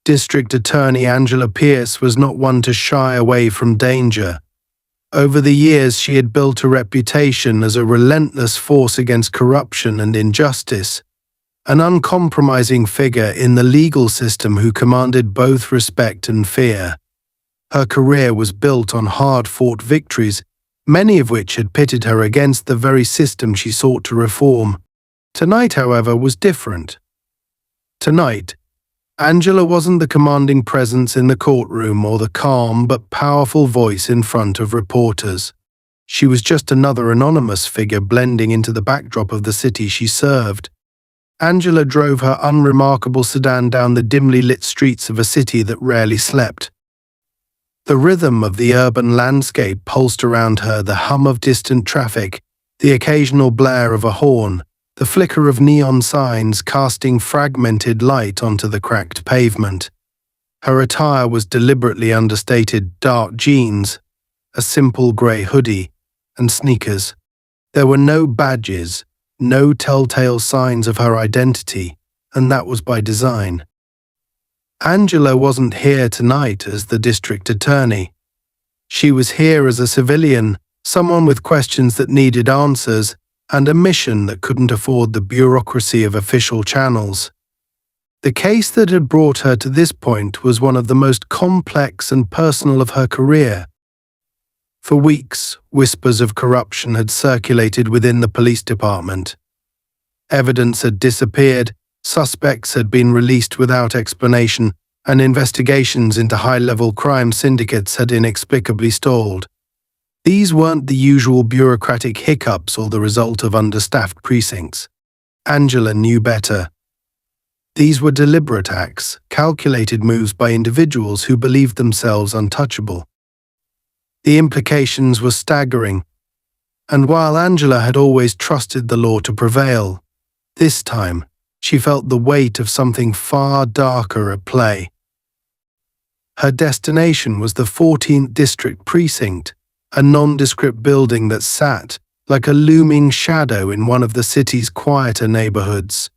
District Attorney Angela Pierce was not one to shy away from danger. Over the years, she had built a reputation as a relentless force against corruption and injustice, an uncompromising figure in the legal system who commanded both respect and fear. Her career was built on hard-fought victories, many of which had pitted her against the very system she sought to reform. Tonight, however, was different. Tonight, Angela wasn't the commanding presence in the courtroom or the calm but powerful voice in front of reporters. She was just another anonymous figure blending into the backdrop of the city she served. Angela drove her unremarkable sedan down the dimly lit streets of a city that rarely slept. The rhythm of the urban landscape pulsed around her, the hum of distant traffic, the occasional blare of a horn, the flicker of neon signs casting fragmented light onto the cracked pavement. Her attire was deliberately understated dark jeans, a simple grey hoodie, and sneakers. There were no badges, no telltale signs of her identity, and that was by design. Angela wasn't here tonight as the district attorney. She was here as a civilian, someone with questions that needed answers, and a mission that couldn't afford the bureaucracy of official channels. The case that had brought her to this point was one of the most complex and personal of her career. For weeks, whispers of corruption had circulated within the police department. Evidence had disappeared, suspects had been released without explanation, and investigations into high-level crime syndicates had inexplicably stalled. These weren't the usual bureaucratic hiccups or the result of understaffed precincts. Angela knew better. These were deliberate acts, calculated moves by individuals who believed themselves untouchable. The implications were staggering, and while Angela had always trusted the law to prevail, this time she felt the weight of something far darker at play. Her destination was the 14th District Precinct, a nondescript building that sat like a looming shadow in one of the city's quieter neighborhoods.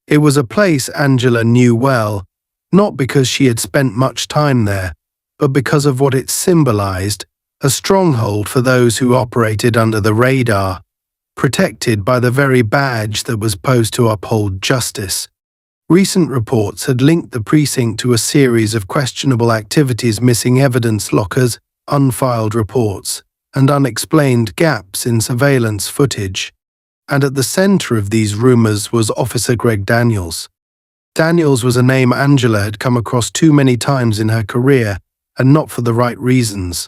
It was a place Angela knew well, not because she had spent much time there, but because of what it symbolized, a stronghold for those who operated under the radar, protected by the very badge that was supposed to uphold justice. Recent reports had linked the precinct to a series of questionable activities, missing evidence lockers, unfiled reports, and unexplained gaps in surveillance footage. And at the center of these rumors was Officer Greg Daniels. Daniels was a name Angela had come across too many times in her career, and not for the right reasons.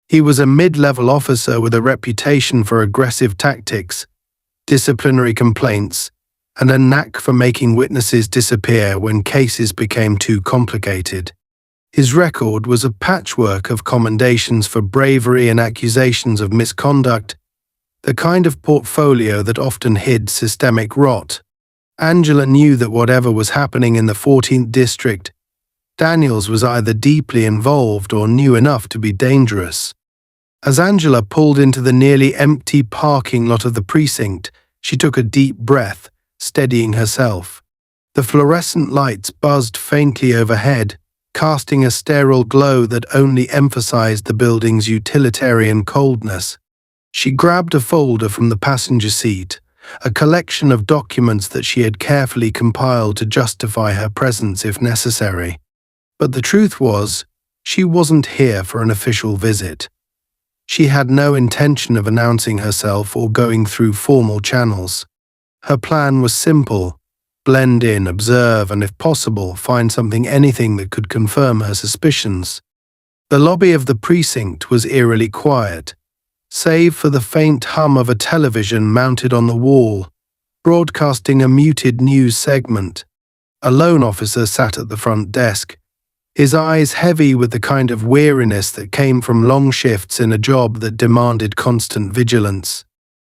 He was a mid-level officer with a reputation for aggressive tactics, disciplinary complaints, and a knack for making witnesses disappear when cases became too complicated. His record was a patchwork of commendations for bravery and accusations of misconduct, the kind of portfolio that often hid systemic rot. Angela knew that whatever was happening in the 14th District, Daniels was either deeply involved or knew enough to be dangerous. As Angela pulled into the nearly empty parking lot of the precinct, she took a deep breath, steadying herself. The fluorescent lights buzzed faintly overhead, casting a sterile glow that only emphasized the building's utilitarian coldness. She grabbed a folder from the passenger seat, a collection of documents that she had carefully compiled to justify her presence if necessary. But the truth was, she wasn't here for an official visit. She had no intention of announcing herself or going through formal channels. Her plan was simple: blend in, observe, and if possible, find anything that could confirm her suspicions. The lobby of the precinct was eerily quiet, save for the faint hum of a television mounted on the wall, broadcasting a muted news segment. A loan officer sat at the front desk, his eyes heavy with the kind of weariness that came from long shifts in a job that demanded constant vigilance.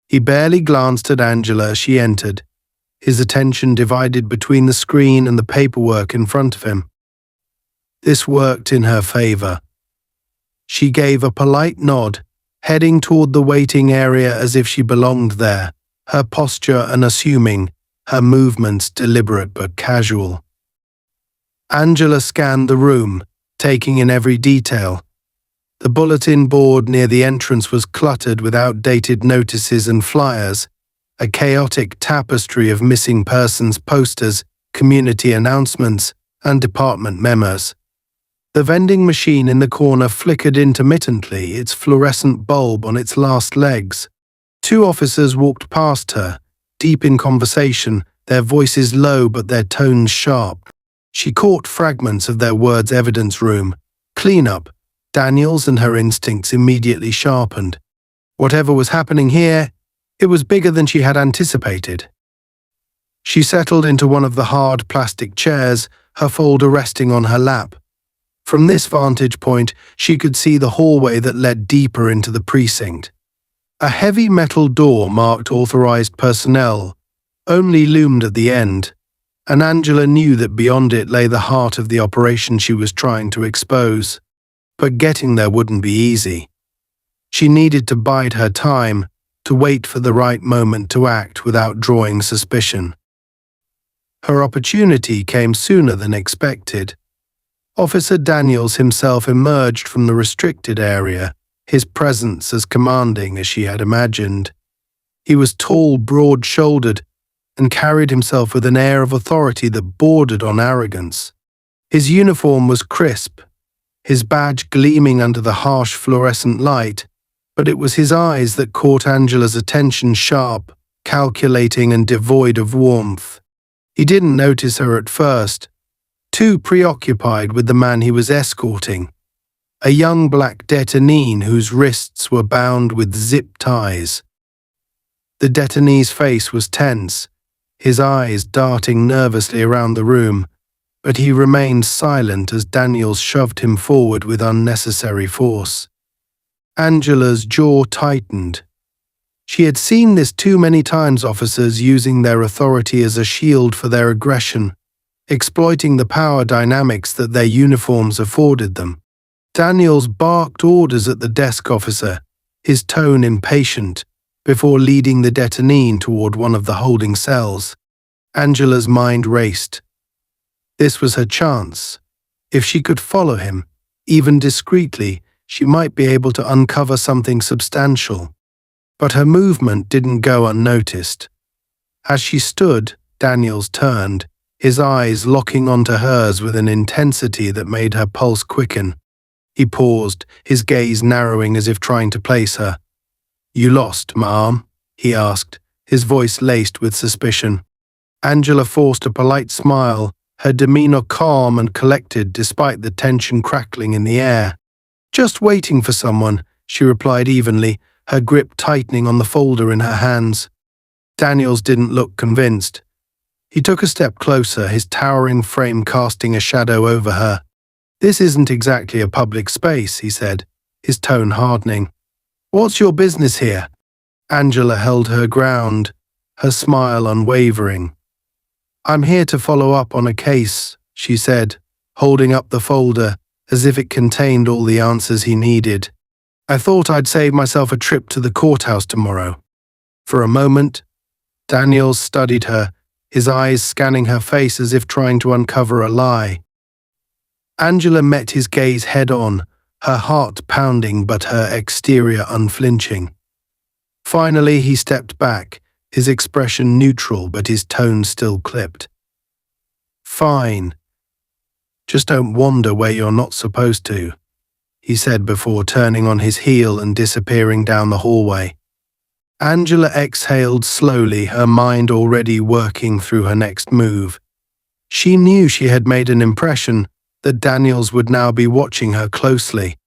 He barely glanced at Angela as she entered, his attention divided between the screen and the paperwork in front of him. This worked in her favor. She gave a polite nod, heading toward the waiting area as if she belonged there, her posture unassuming, her movements deliberate but casual. Angela scanned the room, taking in every detail. The bulletin board near the entrance was cluttered with outdated notices and flyers, a chaotic tapestry of missing persons posters, community announcements, and department memos. The vending machine in the corner flickered intermittently, its fluorescent bulb on its last legs. Two officers walked past her, deep in conversation, their voices low but their tones sharp. She caught fragments of their words. Evidence room, cleanup. Daniels and her instincts immediately sharpened. Whatever was happening here, it was bigger than she had anticipated. She settled into one of the hard plastic chairs, her folder resting on her lap. From this vantage point, she could see the hallway that led deeper into the precinct. A heavy metal door marked authorized personnel only loomed at the end, and Angela knew that beyond it lay the heart of the operation she was trying to expose. But getting there wouldn't be easy. She needed to bide her time, to wait for the right moment to act without drawing suspicion. Her opportunity came sooner than expected. Officer Daniels himself emerged from the restricted area, his presence as commanding as she had imagined. He was tall, broad-shouldered, and carried himself with an air of authority that bordered on arrogance. His uniform was crisp, his badge gleaming under the harsh fluorescent light, but it was his eyes that caught Angela's attention, sharp, calculating, and devoid of warmth. He didn't notice her at first, too preoccupied with the man he was escorting, a young black detainee whose wrists were bound with zip ties. The detainee's face was tense, his eyes darting nervously around the room, but he remained silent as Daniels shoved him forward with unnecessary force. Angela's jaw tightened. She had seen this too many times, officers using their authority as a shield for their aggression, exploiting the power dynamics that their uniforms afforded them. Daniels barked orders at the desk officer, his tone impatient, before leading the detainee toward one of the holding cells. Angela's mind raced. This was her chance. If she could follow him, even discreetly, she might be able to uncover something substantial. But her movement didn't go unnoticed. As she stood, Daniels turned, his eyes locking onto hers with an intensity that made her pulse quicken. He paused, his gaze narrowing as if trying to place her. "You lost, ma'am?" he asked, his voice laced with suspicion. Angela forced a polite smile, her demeanor calm and collected despite the tension crackling in the air. "Just waiting for someone," she replied evenly, her grip tightening on the folder in her hands. Daniels didn't look convinced. He took a step closer, his towering frame casting a shadow over her. "This isn't exactly a public space," he said, his tone hardening. "What's your business here?" Angela held her ground, her smile unwavering. "I'm here to follow up on a case," she said, holding up the folder as if it contained all the answers he needed. "I thought I'd save myself a trip to the courthouse tomorrow." For a moment, Daniels studied her, his eyes scanning her face as if trying to uncover a lie. Angela met his gaze head-on, her heart pounding but her exterior unflinching. Finally, he stepped back, his expression neutral but his tone still clipped. "Fine. Just don't wander where you're not supposed to," he said before turning on his heel and disappearing down the hallway. Angela exhaled slowly, her mind already working through her next move. She knew she had made an impression, that Daniels would now be watching her closely.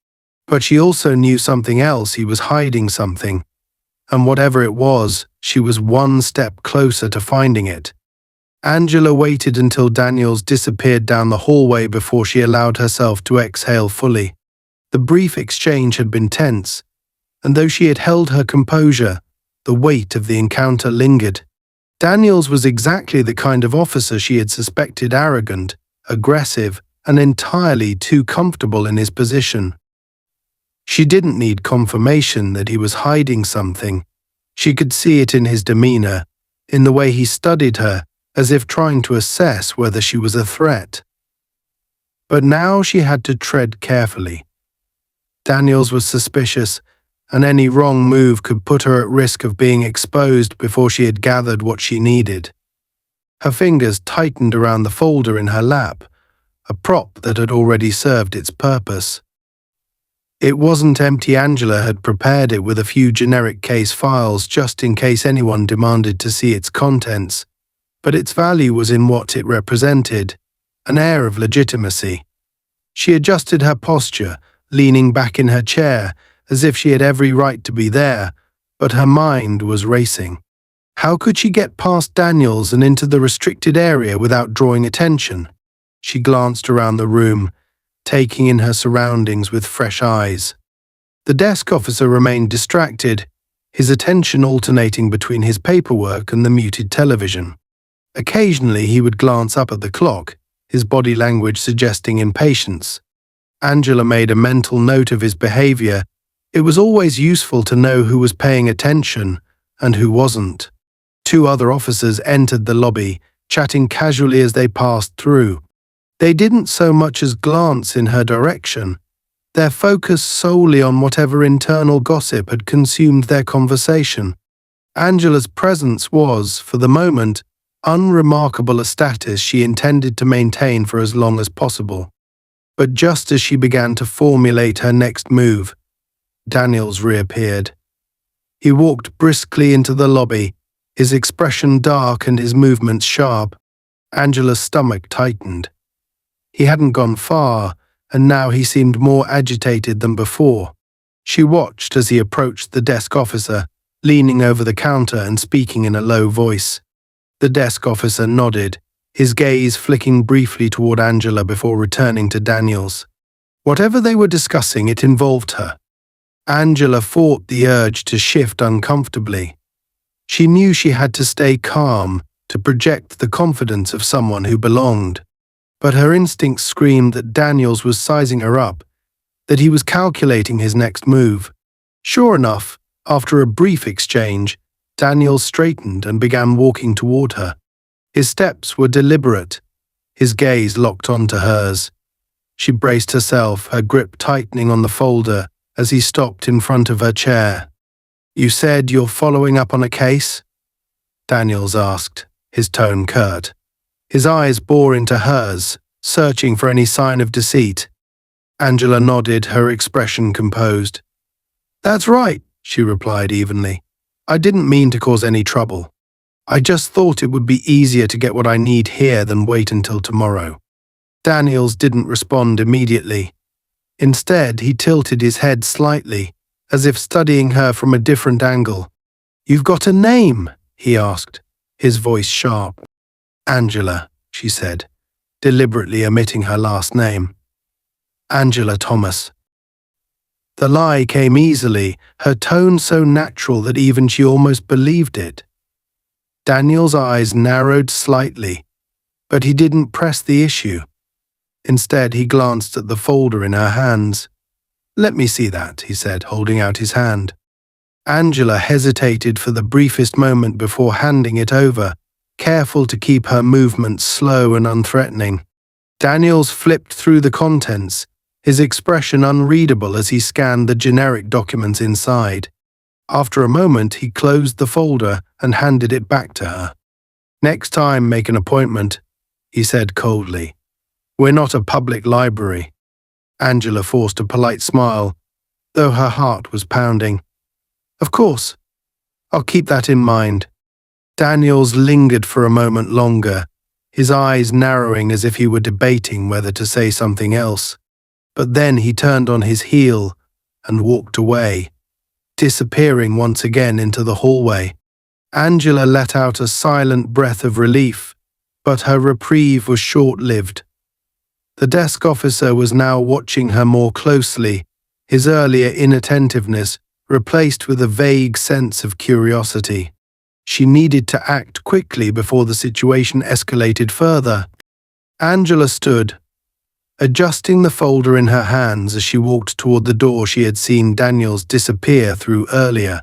But she also knew something else, he was hiding something. And whatever it was, she was one step closer to finding it. Angela waited until Daniels disappeared down the hallway before she allowed herself to exhale fully. The brief exchange had been tense, and though she had held her composure, the weight of the encounter lingered. Daniels was exactly the kind of officer she had suspected, arrogant, aggressive, and entirely too comfortable in his position. She didn't need confirmation that he was hiding something. She could see it in his demeanor, in the way he studied her, as if trying to assess whether she was a threat. But now she had to tread carefully. Daniels was suspicious, and any wrong move could put her at risk of being exposed before she had gathered what she needed. Her fingers tightened around the folder in her lap, a prop that had already served its purpose. It wasn't empty. Angela had prepared it with a few generic case files just in case anyone demanded to see its contents, but its value was in what it represented, an air of legitimacy. She adjusted her posture, leaning back in her chair, as if she had every right to be there, but her mind was racing. How could she get past Daniels and into the restricted area without drawing attention? She glanced around the room, taking in her surroundings with fresh eyes. The desk officer remained distracted, his attention alternating between his paperwork and the muted television. Occasionally he would glance up at the clock, his body language suggesting impatience. Angela made a mental note of his behavior. It was always useful to know who was paying attention and who wasn't. 2 other officers entered the lobby, chatting casually as they passed through. They didn't so much as glance in her direction, their focus solely on whatever internal gossip had consumed their conversation. Angela's presence was, for the moment, unremarkable, a status she intended to maintain for as long as possible. But just as she began to formulate her next move, Daniels reappeared. He walked briskly into the lobby, his expression dark and his movements sharp. Angela's stomach tightened. He hadn't gone far, and now he seemed more agitated than before. She watched as he approached the desk officer, leaning over the counter and speaking in a low voice. The desk officer nodded, his gaze flicking briefly toward Angela before returning to Daniels. Whatever they were discussing, it involved her. Angela fought the urge to shift uncomfortably. She knew she had to stay calm, to project the confidence of someone who belonged. But her instincts screamed that Daniels was sizing her up, that he was calculating his next move. Sure enough, after a brief exchange, Daniels straightened and began walking toward her. His steps were deliberate, his gaze locked onto hers. She braced herself, her grip tightening on the folder as he stopped in front of her chair. "You said you're following up on a case?" Daniels asked, his tone curt. His eyes bore into hers, searching for any sign of deceit. Angela nodded, her expression composed. "That's right," she replied evenly. "I didn't mean to cause any trouble. I just thought it would be easier to get what I need here than wait until tomorrow." Daniels didn't respond immediately. Instead, he tilted his head slightly, as if studying her from a different angle. "You've got a name?" he asked, his voice sharp. "Angela," she said, deliberately omitting her last name. "Angela Thomas." The lie came easily, her tone so natural that even she almost believed it. Daniel's eyes narrowed slightly, but he didn't press the issue. Instead, he glanced at the folder in her hands. "Let me see that," he said, holding out his hand. Angela hesitated for the briefest moment before handing it over, careful to keep her movements slow and unthreatening. Daniels flipped through the contents, his expression unreadable as he scanned the generic documents inside. After a moment, he closed the folder and handed it back to her. "Next time, make an appointment," he said coldly. "We're not a public library." Angela forced a polite smile, though her heart was pounding. "Of course. I'll keep that in mind." Daniels lingered for a moment longer, his eyes narrowing as if he were debating whether to say something else. But then he turned on his heel and walked away, disappearing once again into the hallway. Angela let out a silent breath of relief, but her reprieve was short-lived. The desk officer was now watching her more closely, his earlier inattentiveness replaced with a vague sense of curiosity. She needed to act quickly before the situation escalated further. Angela stood, adjusting the folder in her hands as she walked toward the door she had seen Daniels disappear through earlier.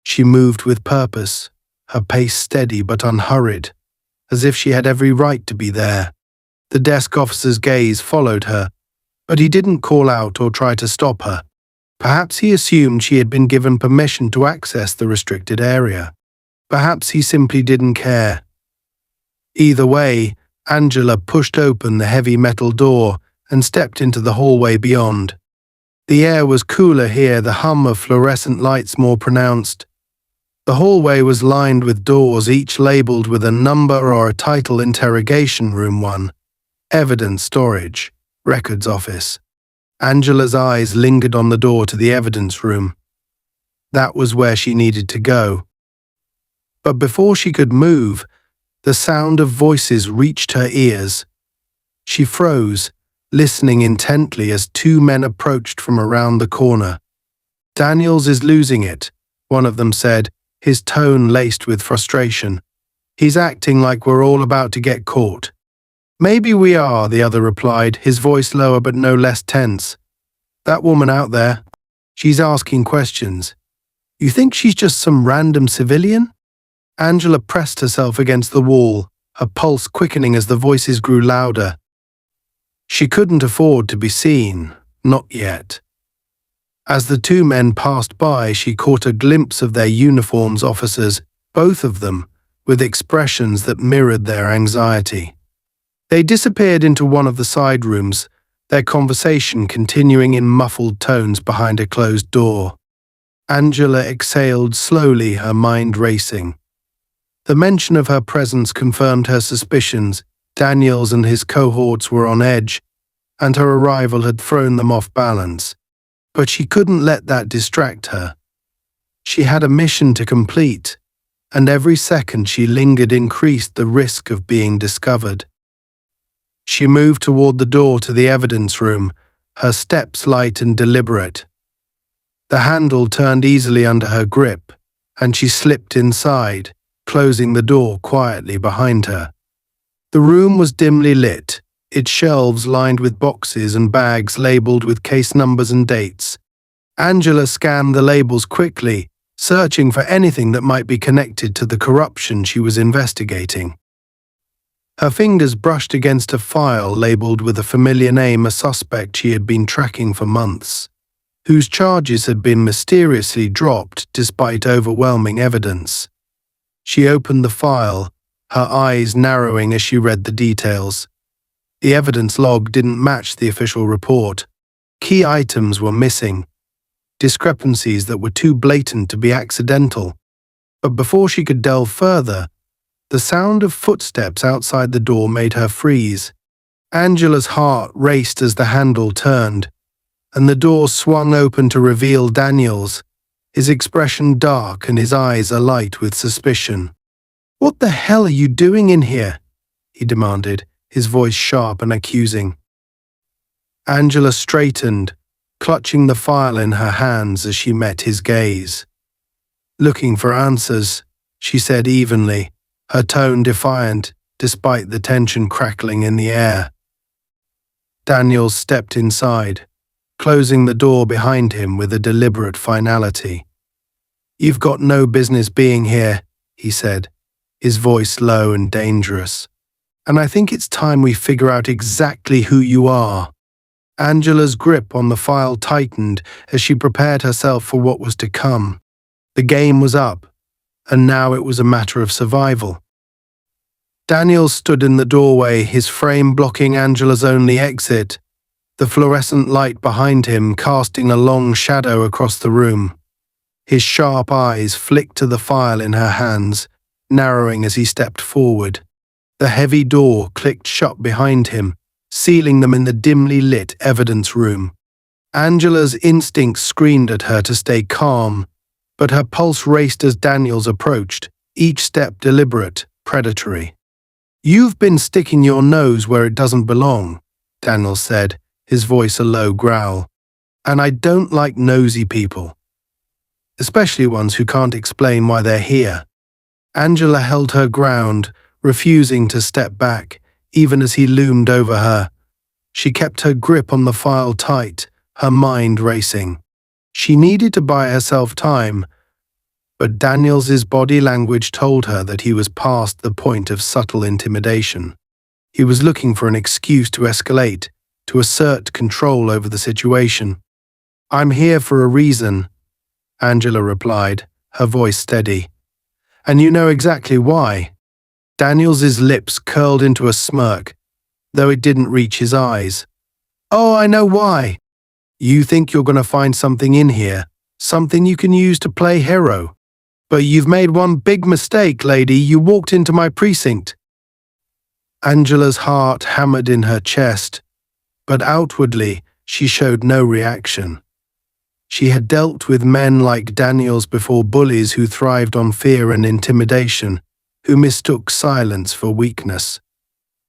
She moved with purpose, her pace steady but unhurried, as if she had every right to be there. The desk officer's gaze followed her, but he didn't call out or try to stop her. Perhaps he assumed she had been given permission to access the restricted area. Perhaps he simply didn't care. Either way, Angela pushed open the heavy metal door and stepped into the hallway beyond. The air was cooler here, the hum of fluorescent lights more pronounced. The hallway was lined with doors, each labeled with a number or a title: Interrogation Room 1, Evidence Storage, Records Office. Angela's eyes lingered on the door to the evidence room. That was where she needed to go. But before she could move, the sound of voices reached her ears. She froze, listening intently as two men approached from around the corner. "Daniels is losing it," one of them said, his tone laced with frustration. "He's acting like we're all about to get caught." "Maybe we are," the other replied, his voice lower but no less tense. "That woman out there, she's asking questions. You think she's just some random civilian?" Angela pressed herself against the wall, her pulse quickening as the voices grew louder. She couldn't afford to be seen, not yet. As the two men passed by, she caught a glimpse of their uniforms, officers, both of them, with expressions that mirrored their anxiety. They disappeared into one of the side rooms, their conversation continuing in muffled tones behind a closed door. Angela exhaled slowly, her mind racing. The mention of her presence confirmed her suspicions. Daniels and his cohorts were on edge, and her arrival had thrown them off balance. But she couldn't let that distract her. She had a mission to complete, and every second she lingered increased the risk of being discovered. She moved toward the door to the evidence room, her steps light and deliberate. The handle turned easily under her grip, and she slipped inside, closing the door quietly behind her. The room was dimly lit, its shelves lined with boxes and bags labeled with case numbers and dates. Angela scanned the labels quickly, searching for anything that might be connected to the corruption she was investigating. Her fingers brushed against a file labeled with a familiar name, a suspect she had been tracking for months, whose charges had been mysteriously dropped despite overwhelming evidence. She opened the file, her eyes narrowing as she read the details. The evidence log didn't match the official report. Key items were missing, discrepancies that were too blatant to be accidental. But before she could delve further, the sound of footsteps outside the door made her freeze. Angela's heart raced as the handle turned, and the door swung open to reveal Daniels, his expression dark and his eyes alight with suspicion. "What the hell are you doing in here?" he demanded, his voice sharp and accusing. Angela straightened, clutching the file in her hands as she met his gaze. "Looking for answers," she said evenly, her tone defiant despite the tension crackling in the air. Daniels stepped inside, closing the door behind him with a deliberate finality. "You've got no business being here," he said, his voice low and dangerous. "And I think it's time we figure out exactly who you are." Angela's grip on the file tightened as she prepared herself for what was to come. The game was up, and now it was a matter of survival. Daniel stood in the doorway, his frame blocking Angela's only exit, the fluorescent light behind him casting a long shadow across the room. His sharp eyes flicked to the file in her hands, narrowing as he stepped forward. The heavy door clicked shut behind him, sealing them in the dimly lit evidence room. Angela's instincts screamed at her to stay calm, but her pulse raced as Daniels approached, each step deliberate, predatory. "You've been sticking your nose where it doesn't belong," Daniels said, his voice a low growl. "And I don't like nosy people, especially ones who can't explain why they're here." Angela held her ground, refusing to step back, even as he loomed over her. She kept her grip on the file tight, her mind racing. She needed to buy herself time, but Daniels's body language told her that he was past the point of subtle intimidation. He was looking for an excuse to escalate, to assert control over the situation. "I'm here for a reason," Angela replied, her voice steady. "And you know exactly why." Daniels's lips curled into a smirk, though it didn't reach his eyes. "Oh, I know why. You think you're going to find something in here, something you can use to play hero. But you've made one big mistake, lady. You walked into my precinct." Angela's heart hammered in her chest, but outwardly she showed no reaction. She had dealt with men like Daniels before, bullies who thrived on fear and intimidation, who mistook silence for weakness.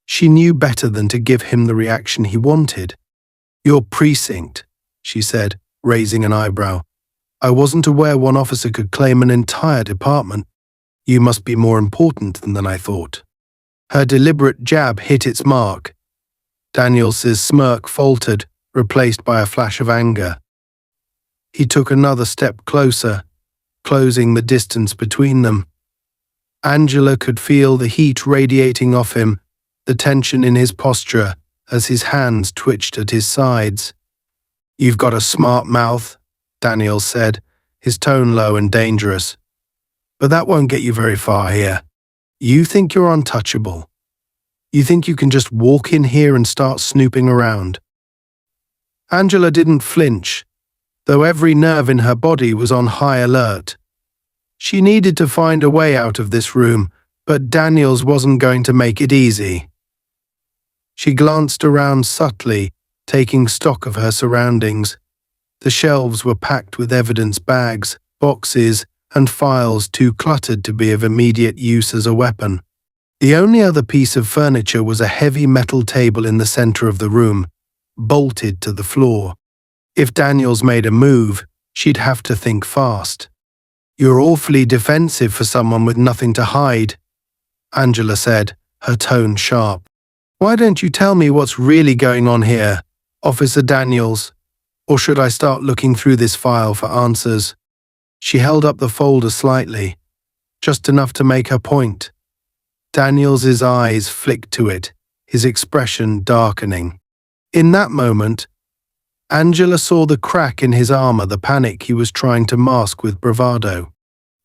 She knew better than to give him the reaction he wanted. "Your precinct," she said, raising an eyebrow. "I wasn't aware one officer could claim an entire department. You must be more important than I thought." Her deliberate jab hit its mark. Daniels's smirk faltered, replaced by a flash of anger. He took another step closer, closing the distance between them. Angela could feel the heat radiating off him, the tension in his posture as his hands twitched at his sides. "You've got a smart mouth," Daniels said, his tone low and dangerous. "But that won't get you very far here. You think you're untouchable. You think you can just walk in here and start snooping around." Angela didn't flinch, though every nerve in her body was on high alert. She needed to find a way out of this room, but Daniels wasn't going to make it easy. She glanced around subtly, taking stock of her surroundings. The shelves were packed with evidence bags, boxes, and files too cluttered to be of immediate use as a weapon. The only other piece of furniture was a heavy metal table in the center of the room, bolted to the floor. If Daniels made a move, she'd have to think fast. "You're awfully defensive for someone with nothing to hide," Angela said, her tone sharp. "Why don't you tell me what's really going on here, Officer Daniels? Or should I start looking through this file for answers?" She held up the folder slightly, just enough to make her point. Daniels's eyes flicked to it, his expression darkening. In that moment, Angela saw the crack in his armor, the panic he was trying to mask with bravado.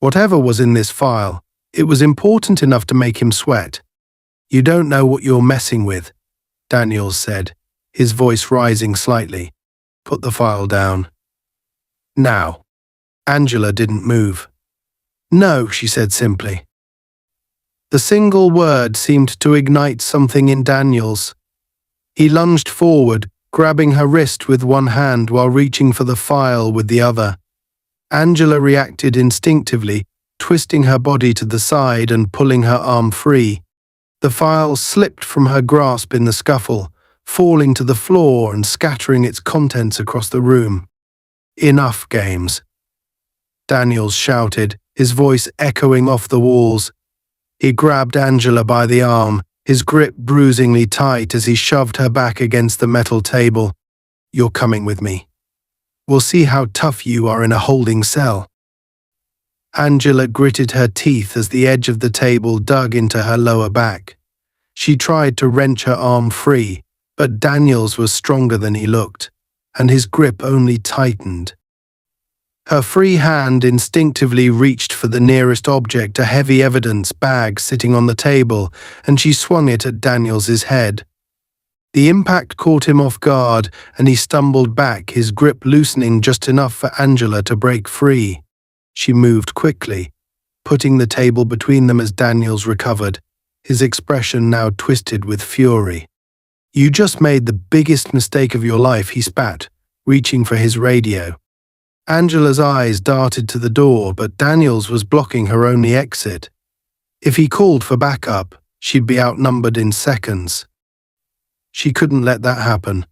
Whatever was in this file, it was important enough to make him sweat. "You don't know what you're messing with," Daniels said, his voice rising slightly. "Put the file down." "Now." Angela didn't move. "No," she said simply. The single word seemed to ignite something in Daniels. He lunged forward, grabbing her wrist with one hand while reaching for the file with the other. Angela reacted instinctively, twisting her body to the side and pulling her arm free. The file slipped from her grasp in the scuffle, falling to the floor and scattering its contents across the room. "Enough games," Daniels shouted, his voice echoing off the walls. He grabbed Angela by the arm, his grip bruisingly tight as he shoved her back against the metal table. "You're coming with me. We'll see how tough you are in a holding cell." Angela gritted her teeth as the edge of the table dug into her lower back. She tried to wrench her arm free, but Daniels was stronger than he looked, and his grip only tightened. Her free hand instinctively reached for the nearest object, a heavy evidence bag sitting on the table, and she swung it at Daniels's head. The impact caught him off guard, and he stumbled back, his grip loosening just enough for Angela to break free. She moved quickly, putting the table between them as Daniels recovered, his expression now twisted with fury. "You just made the biggest mistake of your life," he spat, reaching for his radio. Angela's eyes darted to the door, but Daniels was blocking her only exit. If he called for backup, she'd be outnumbered in seconds. She couldn't let that happen.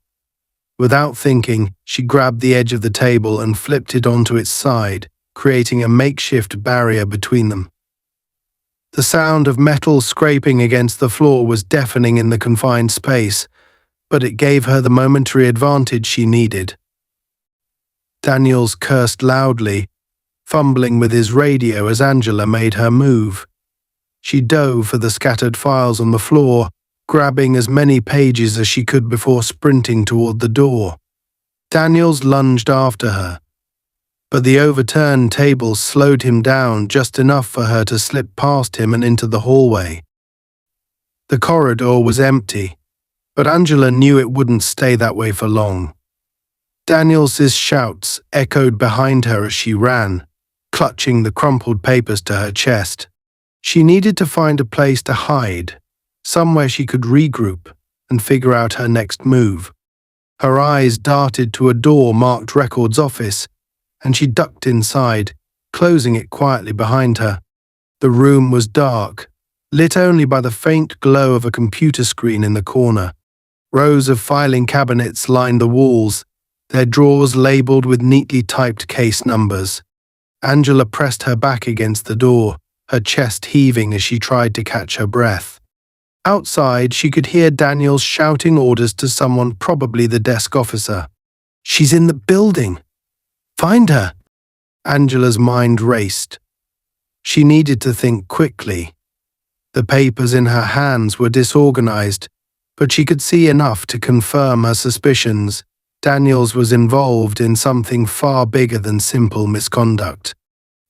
Without thinking, she grabbed the edge of the table and flipped it onto its side, creating a makeshift barrier between them. The sound of metal scraping against the floor was deafening in the confined space, but it gave her the momentary advantage she needed. Daniels cursed loudly, fumbling with his radio as Angela made her move. She dove for the scattered files on the floor, grabbing as many pages as she could before sprinting toward the door. Daniels lunged after her, but the overturned table slowed him down just enough for her to slip past him and into the hallway. The corridor was empty, but Angela knew it wouldn't stay that way for long. Daniels's shouts echoed behind her as she ran, clutching the crumpled papers to her chest. She needed to find a place to hide, somewhere she could regroup and figure out her next move. Her eyes darted to a door marked Records Office, and she ducked inside, closing it quietly behind her. The room was dark, lit only by the faint glow of a computer screen in the corner. Rows of filing cabinets lined the walls, their drawers labeled with neatly typed case numbers. Angela pressed her back against the door, her chest heaving as she tried to catch her breath. Outside, she could hear Daniels shouting orders to someone, probably the desk officer. "She's in the building! Find her!" Angela's mind raced. She needed to think quickly. The papers in her hands were disorganized, but she could see enough to confirm her suspicions. Daniels was involved in something far bigger than simple misconduct.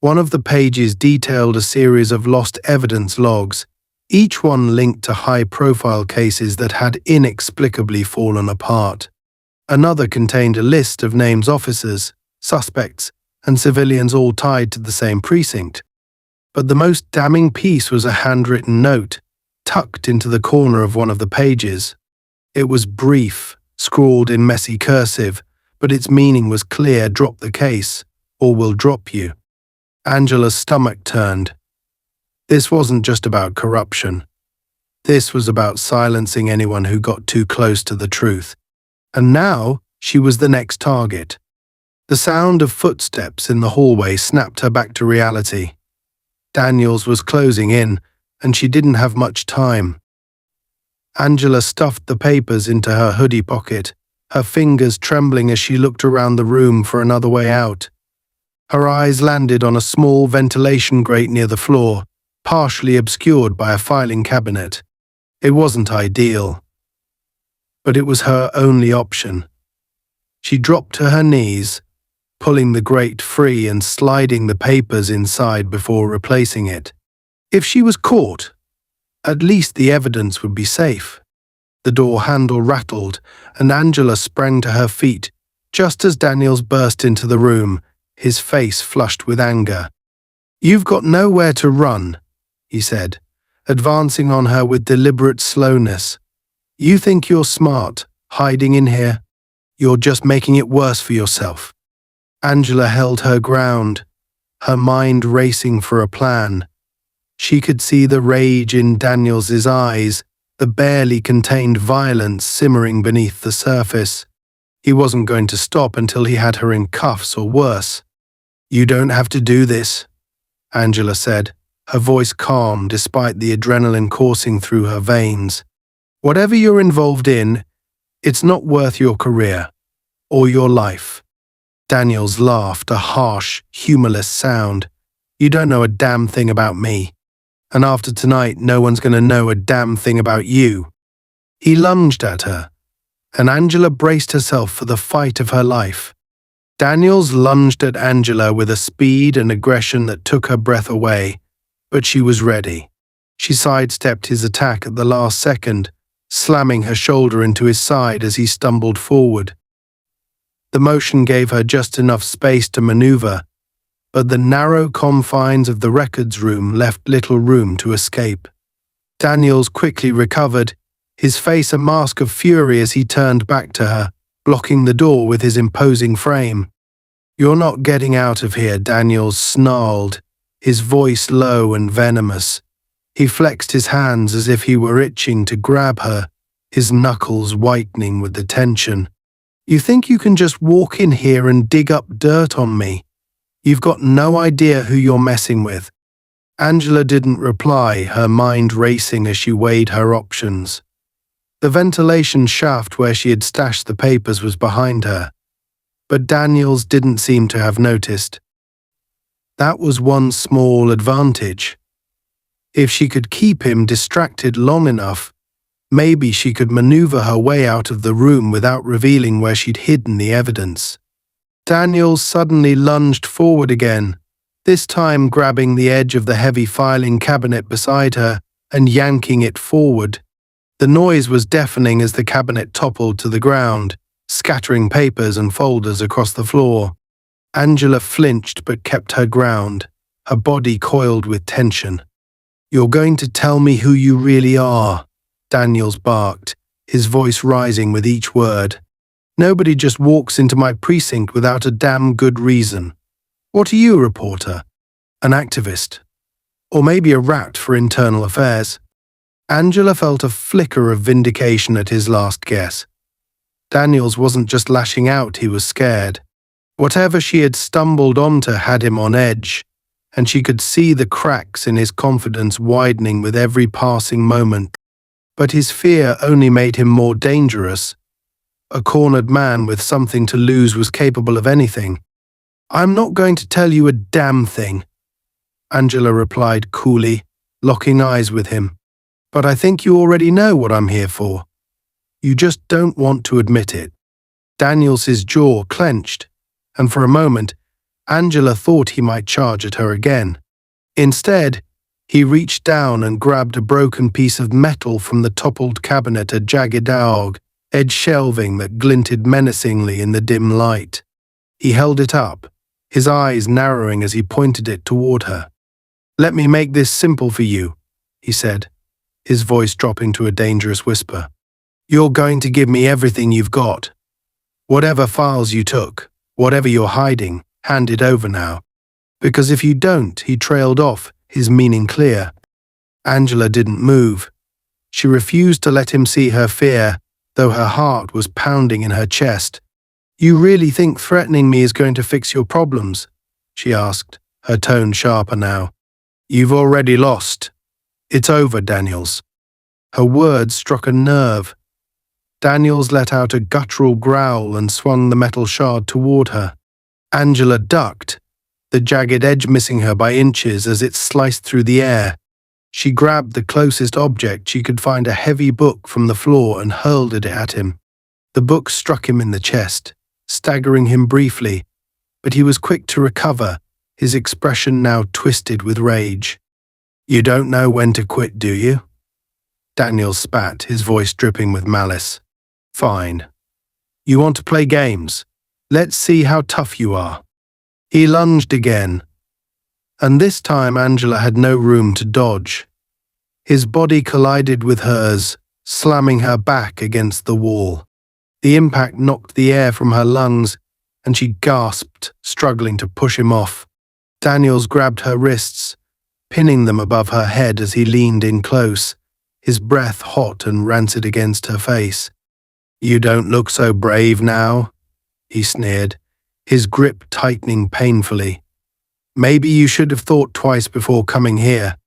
One of the pages detailed a series of lost evidence logs, each one linked to high-profile cases that had inexplicably fallen apart. Another contained a list of names, officers, suspects, and civilians all tied to the same precinct. But the most damning piece was a handwritten note, tucked into the corner of one of the pages. It was brief, scrawled in messy cursive, but its meaning was clear: drop the case, or we'll drop you. Angela's stomach turned. This wasn't just about corruption. This was about silencing anyone who got too close to the truth. And now she was the next target. The sound of footsteps in the hallway snapped her back to reality. Daniels was closing in, and she didn't have much time. Angela stuffed the papers into her hoodie pocket, her fingers trembling as she looked around the room for another way out. Her eyes landed on a small ventilation grate near the floor, partially obscured by a filing cabinet. It wasn't ideal, but it was her only option. She dropped to her knees, pulling the grate free and sliding the papers inside before replacing it. If she was caught, at least the evidence would be safe. The door handle rattled, and Angela sprang to her feet, just as Daniels burst into the room, his face flushed with anger. "You've got nowhere to run," he said, advancing on her with deliberate slowness. "You think you're smart, hiding in here? You're just making it worse for yourself." Angela held her ground, her mind racing for a plan. She could see the rage in Daniels's eyes, the barely contained violence simmering beneath the surface. He wasn't going to stop until he had her in cuffs or worse. "You don't have to do this," Angela said, her voice calm despite the adrenaline coursing through her veins. "Whatever you're involved in, it's not worth your career or your life." Daniels laughed, a harsh, humorless sound. "You don't know a damn thing about me. And after tonight, no one's going to know a damn thing about you." He lunged at her, and Angela braced herself for the fight of her life. Daniels lunged at Angela with a speed and aggression that took her breath away, but she was ready. She sidestepped his attack at the last second, slamming her shoulder into his side as he stumbled forward. The motion gave her just enough space to maneuver, but the narrow confines of the records room left little room to escape. Daniels quickly recovered, his face a mask of fury as he turned back to her, blocking the door with his imposing frame. "You're not getting out of here," Daniels snarled, his voice low and venomous. He flexed his hands as if he were itching to grab her, his knuckles whitening with the tension. "You think you can just walk in here and dig up dirt on me? You've got no idea who you're messing with." Angela didn't reply, her mind racing as she weighed her options. The ventilation shaft where she had stashed the papers was behind her, but Daniels didn't seem to have noticed. That was one small advantage. If she could keep him distracted long enough, Maybe she could maneuver her way out of the room without revealing where she'd hidden the evidence. Daniels suddenly lunged forward again, this time grabbing the edge of the heavy filing cabinet beside her and yanking it forward. The noise was deafening as the cabinet toppled to the ground, scattering papers and folders across the floor. Angela flinched but kept her ground, her body coiled with tension. "You're going to tell me who you really are," Daniels barked, his voice rising with each word. "Nobody just walks into my precinct without a damn good reason. What are you, a reporter? An activist? Or maybe a rat for internal affairs?" Angela felt a flicker of vindication at his last guess. Daniels wasn't just lashing out, he was scared. Whatever she had stumbled onto had him on edge, and she could see the cracks in his confidence widening with every passing moment. But his fear only made him more dangerous. A cornered man with something to lose was capable of anything. "I'm not going to tell you a damn thing," Angela replied coolly, locking eyes with him. "But I think you already know what I'm here for. You just don't want to admit it." Daniels's jaw clenched, and for a moment, Angela thought he might charge at her again. Instead, he reached down and grabbed a broken piece of metal from the toppled cabinet, a jagged edge shelving that glinted menacingly in the dim light. He held it up, his eyes narrowing as he pointed it toward her. "Let me make this simple for you," he said, his voice dropping to a dangerous whisper. "You're going to give me everything you've got. Whatever files you took, whatever you're hiding, hand it over now. Because if you don't," he trailed off, his meaning clear. Angela didn't move. She refused to let him see her fear, though her heart was pounding in her chest. "You really think threatening me is going to fix your problems?" she asked, her tone sharper now. "You've already lost. It's over, Daniels." Her words struck a nerve. Daniels let out a guttural growl and swung the metal shard toward her. Angela ducked, the jagged edge missing her by inches as it sliced through the air. She grabbed the closest object she could find, a heavy book from the floor, and hurled it at him. The book struck him in the chest, staggering him briefly, but he was quick to recover, his expression now twisted with rage. "You don't know when to quit, do you?" Daniel spat, his voice dripping with malice. "Fine. You want to play games? Let's see how tough you are." He lunged again, and this time Angela had no room to dodge. His body collided with hers, slamming her back against the wall. The impact knocked the air from her lungs, and she gasped, struggling to push him off. Daniels grabbed her wrists, pinning them above her head as he leaned in close, his breath hot and rancid against her face. "You don't look so brave now," he sneered, his grip tightening painfully. "Maybe you should have thought twice before coming here."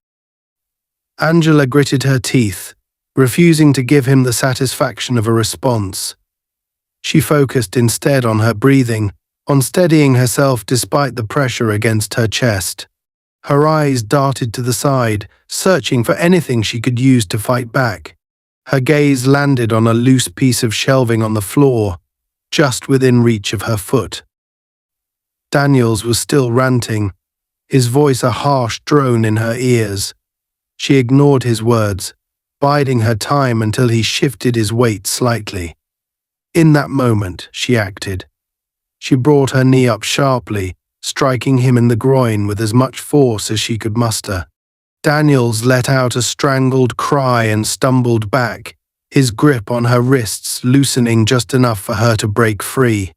Angela gritted her teeth, refusing to give him the satisfaction of a response. She focused instead on her breathing, on steadying herself despite the pressure against her chest. Her eyes darted to the side, searching for anything she could use to fight back. Her gaze landed on a loose piece of shelving on the floor, just within reach of her foot. Daniels was still ranting, his voice a harsh drone in her ears. She ignored his words, biding her time until he shifted his weight slightly. In that moment, she acted. She brought her knee up sharply, striking him in the groin with as much force as she could muster. Daniels let out a strangled cry and stumbled back, his grip on her wrists loosening just enough for her to break free.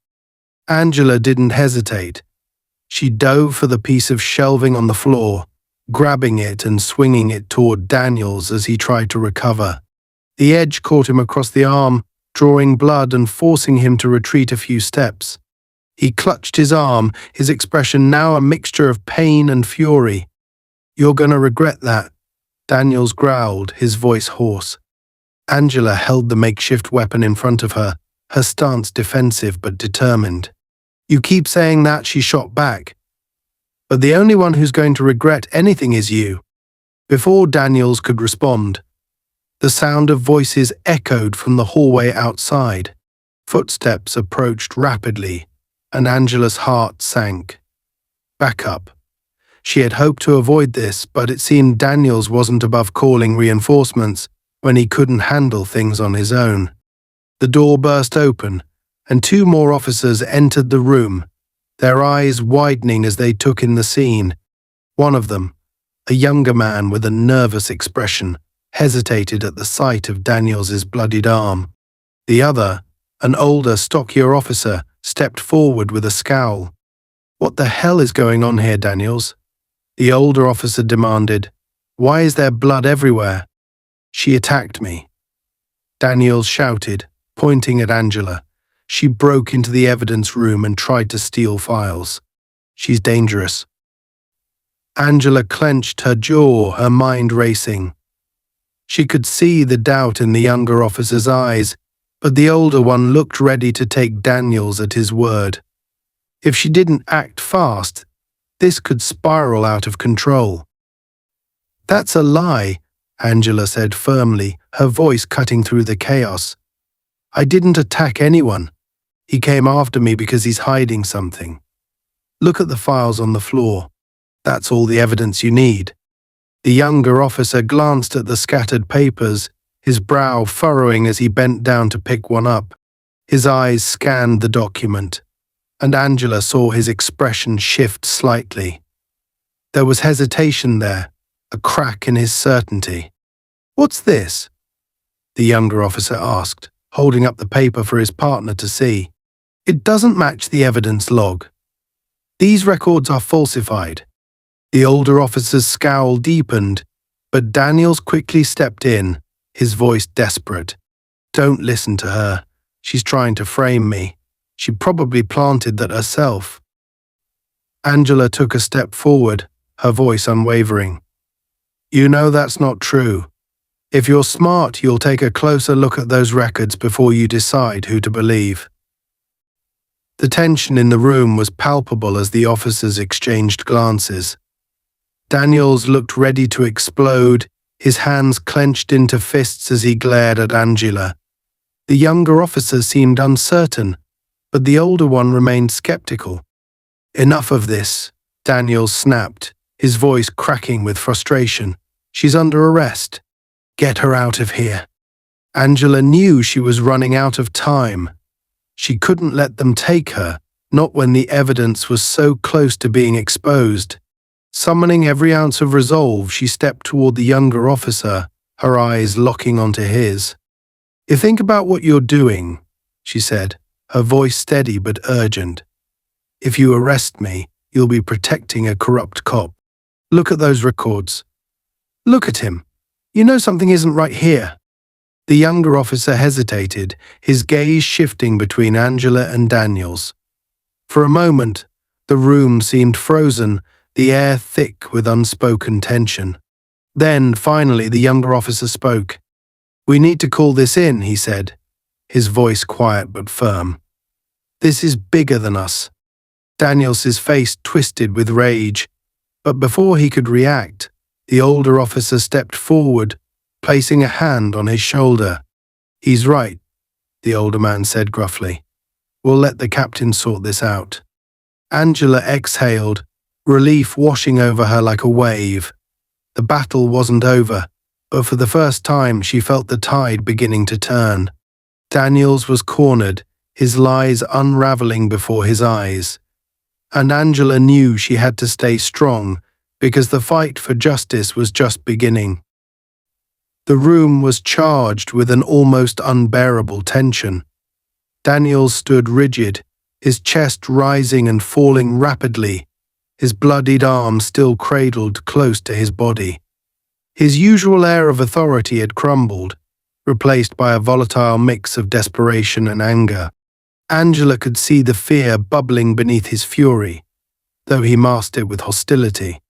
Angela didn't hesitate. She dove for the piece of shelving on the floor, grabbing it and swinging it toward Daniels as he tried to recover. The edge caught him across the arm, drawing blood and forcing him to retreat a few steps. He clutched his arm, his expression now a mixture of pain and fury. "You're gonna regret that," Daniels growled, his voice hoarse. Angela held the makeshift weapon in front of her, her stance defensive but determined. "You keep saying that," she shot back. "But the only one who's going to regret anything is you." Before Daniels could respond, The sound of voices echoed from the hallway outside. Footsteps approached rapidly, and Angela's heart sank. Back up. She had hoped to avoid this, but it seemed Daniels wasn't above calling reinforcements when he couldn't handle things on his own. The door burst open, and two more officers entered the room, their eyes widening as they took in the scene. One of them, a younger man with a nervous expression, hesitated at the sight of Daniels's bloodied arm. The other, an older, stockier officer, stepped forward with a scowl. "What the hell is going on here, Daniels?" The older officer demanded. "Why is there blood everywhere?" "She attacked me," Daniels shouted, pointing at Angela. "She broke into the evidence room and tried to steal files. She's dangerous." Angela clenched her jaw, her mind racing. She could see the doubt in the younger officer's eyes, but the older one looked ready to take Daniels at his word. If she didn't act fast, this could spiral out of control. "That's a lie," Angela said firmly, her voice cutting through the chaos. "I didn't attack anyone. He came after me because he's hiding something. Look at the files on the floor. That's all the evidence you need." The younger officer glanced at the scattered papers, his brow furrowing as he bent down to pick one up. His eyes scanned the document, and Angela saw his expression shift slightly. There was hesitation there, a crack in his certainty. "What's this?" the younger officer asked, holding up the paper for his partner to see. "It doesn't match the evidence log. These records are falsified." The older officer's scowl deepened, but Daniels quickly stepped in, his voice desperate. "Don't listen to her. She's trying to frame me. She probably planted that herself." Angela took a step forward, her voice unwavering. "You know that's not true. If you're smart, you'll take a closer look at those records before you decide who to believe." The tension in the room was palpable as the officers exchanged glances. Daniels looked ready to explode, his hands clenched into fists as he glared at Angela. The younger officer seemed uncertain, but the older one remained skeptical. "Enough of this," Daniels snapped, his voice cracking with frustration. "She's under arrest. Get her out of here." Angela knew she was running out of time. She couldn't let them take her, not when the evidence was so close to being exposed. Summoning every ounce of resolve, she stepped toward the younger officer, her eyes locking onto his. "You think about what you're doing," she said, her voice steady but urgent. "If you arrest me, you'll be protecting a corrupt cop. Look at those records. Look at him. You know something isn't right here." The younger officer hesitated, his gaze shifting between Angela and Daniels. For a moment, the room seemed frozen, the air thick with unspoken tension. Then, finally, the younger officer spoke. "We need to call this in," he said, his voice quiet but firm. "This is bigger than us." Daniels's face twisted with rage, but before he could react, the older officer stepped forward, placing a hand on his shoulder. "He's right," the older man said gruffly. "We'll let the captain sort this out." Angela exhaled, relief washing over her like a wave. The battle wasn't over, but for the first time she felt the tide beginning to turn. Daniels was cornered, his lies unraveling before his eyes. And Angela knew she had to stay strong, because the fight for justice was just beginning. The room was charged with an almost unbearable tension. Daniels stood rigid, his chest rising and falling rapidly, his bloodied arm still cradled close to his body. His usual air of authority had crumbled, replaced by a volatile mix of desperation and anger. Angela could see the fear bubbling beneath his fury, though he masked it with hostility.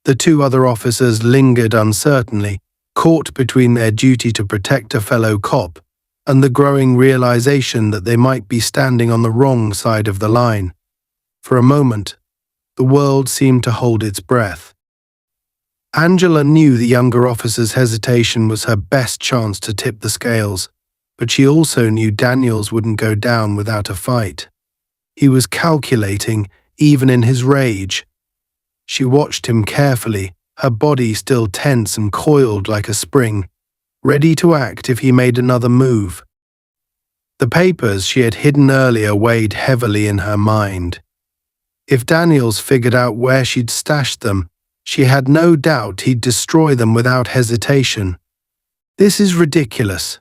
The two other officers lingered uncertainly, caught between their duty to protect a fellow cop and the growing realization that they might be standing on the wrong side of the line. For a moment, the world seemed to hold its breath. Angela knew the younger officer's hesitation was her best chance to tip the scales, but she also knew Daniels wouldn't go down without a fight. He was calculating, even in his rage. She watched him carefully, her body still tense and coiled like a spring, ready to act if he made another move. The papers she had hidden earlier weighed heavily in her mind. If Daniels figured out where she'd stashed them, she had no doubt he'd destroy them without hesitation. "This is ridiculous."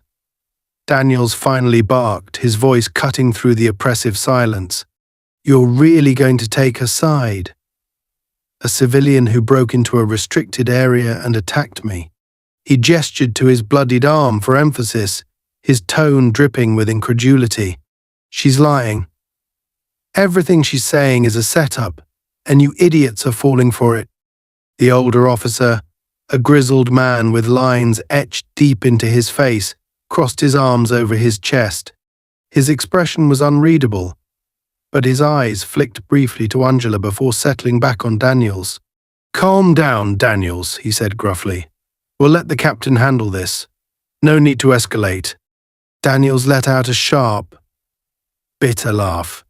Daniels finally barked, his voice cutting through the oppressive silence. "You're really going to take her side?" "A civilian who broke into a restricted area and attacked me." He gestured to his bloodied arm for emphasis, his tone dripping with incredulity. "She's lying. Everything she's saying is a setup, and you idiots are falling for it." The older officer, a grizzled man with lines etched deep into his face, crossed his arms over his chest. His expression was unreadable, but his eyes flicked briefly to Angela before settling back on Daniels. "Calm down, Daniels," he said gruffly. "We'll let the captain handle this. No need to escalate." Daniels let out a sharp, bitter laugh.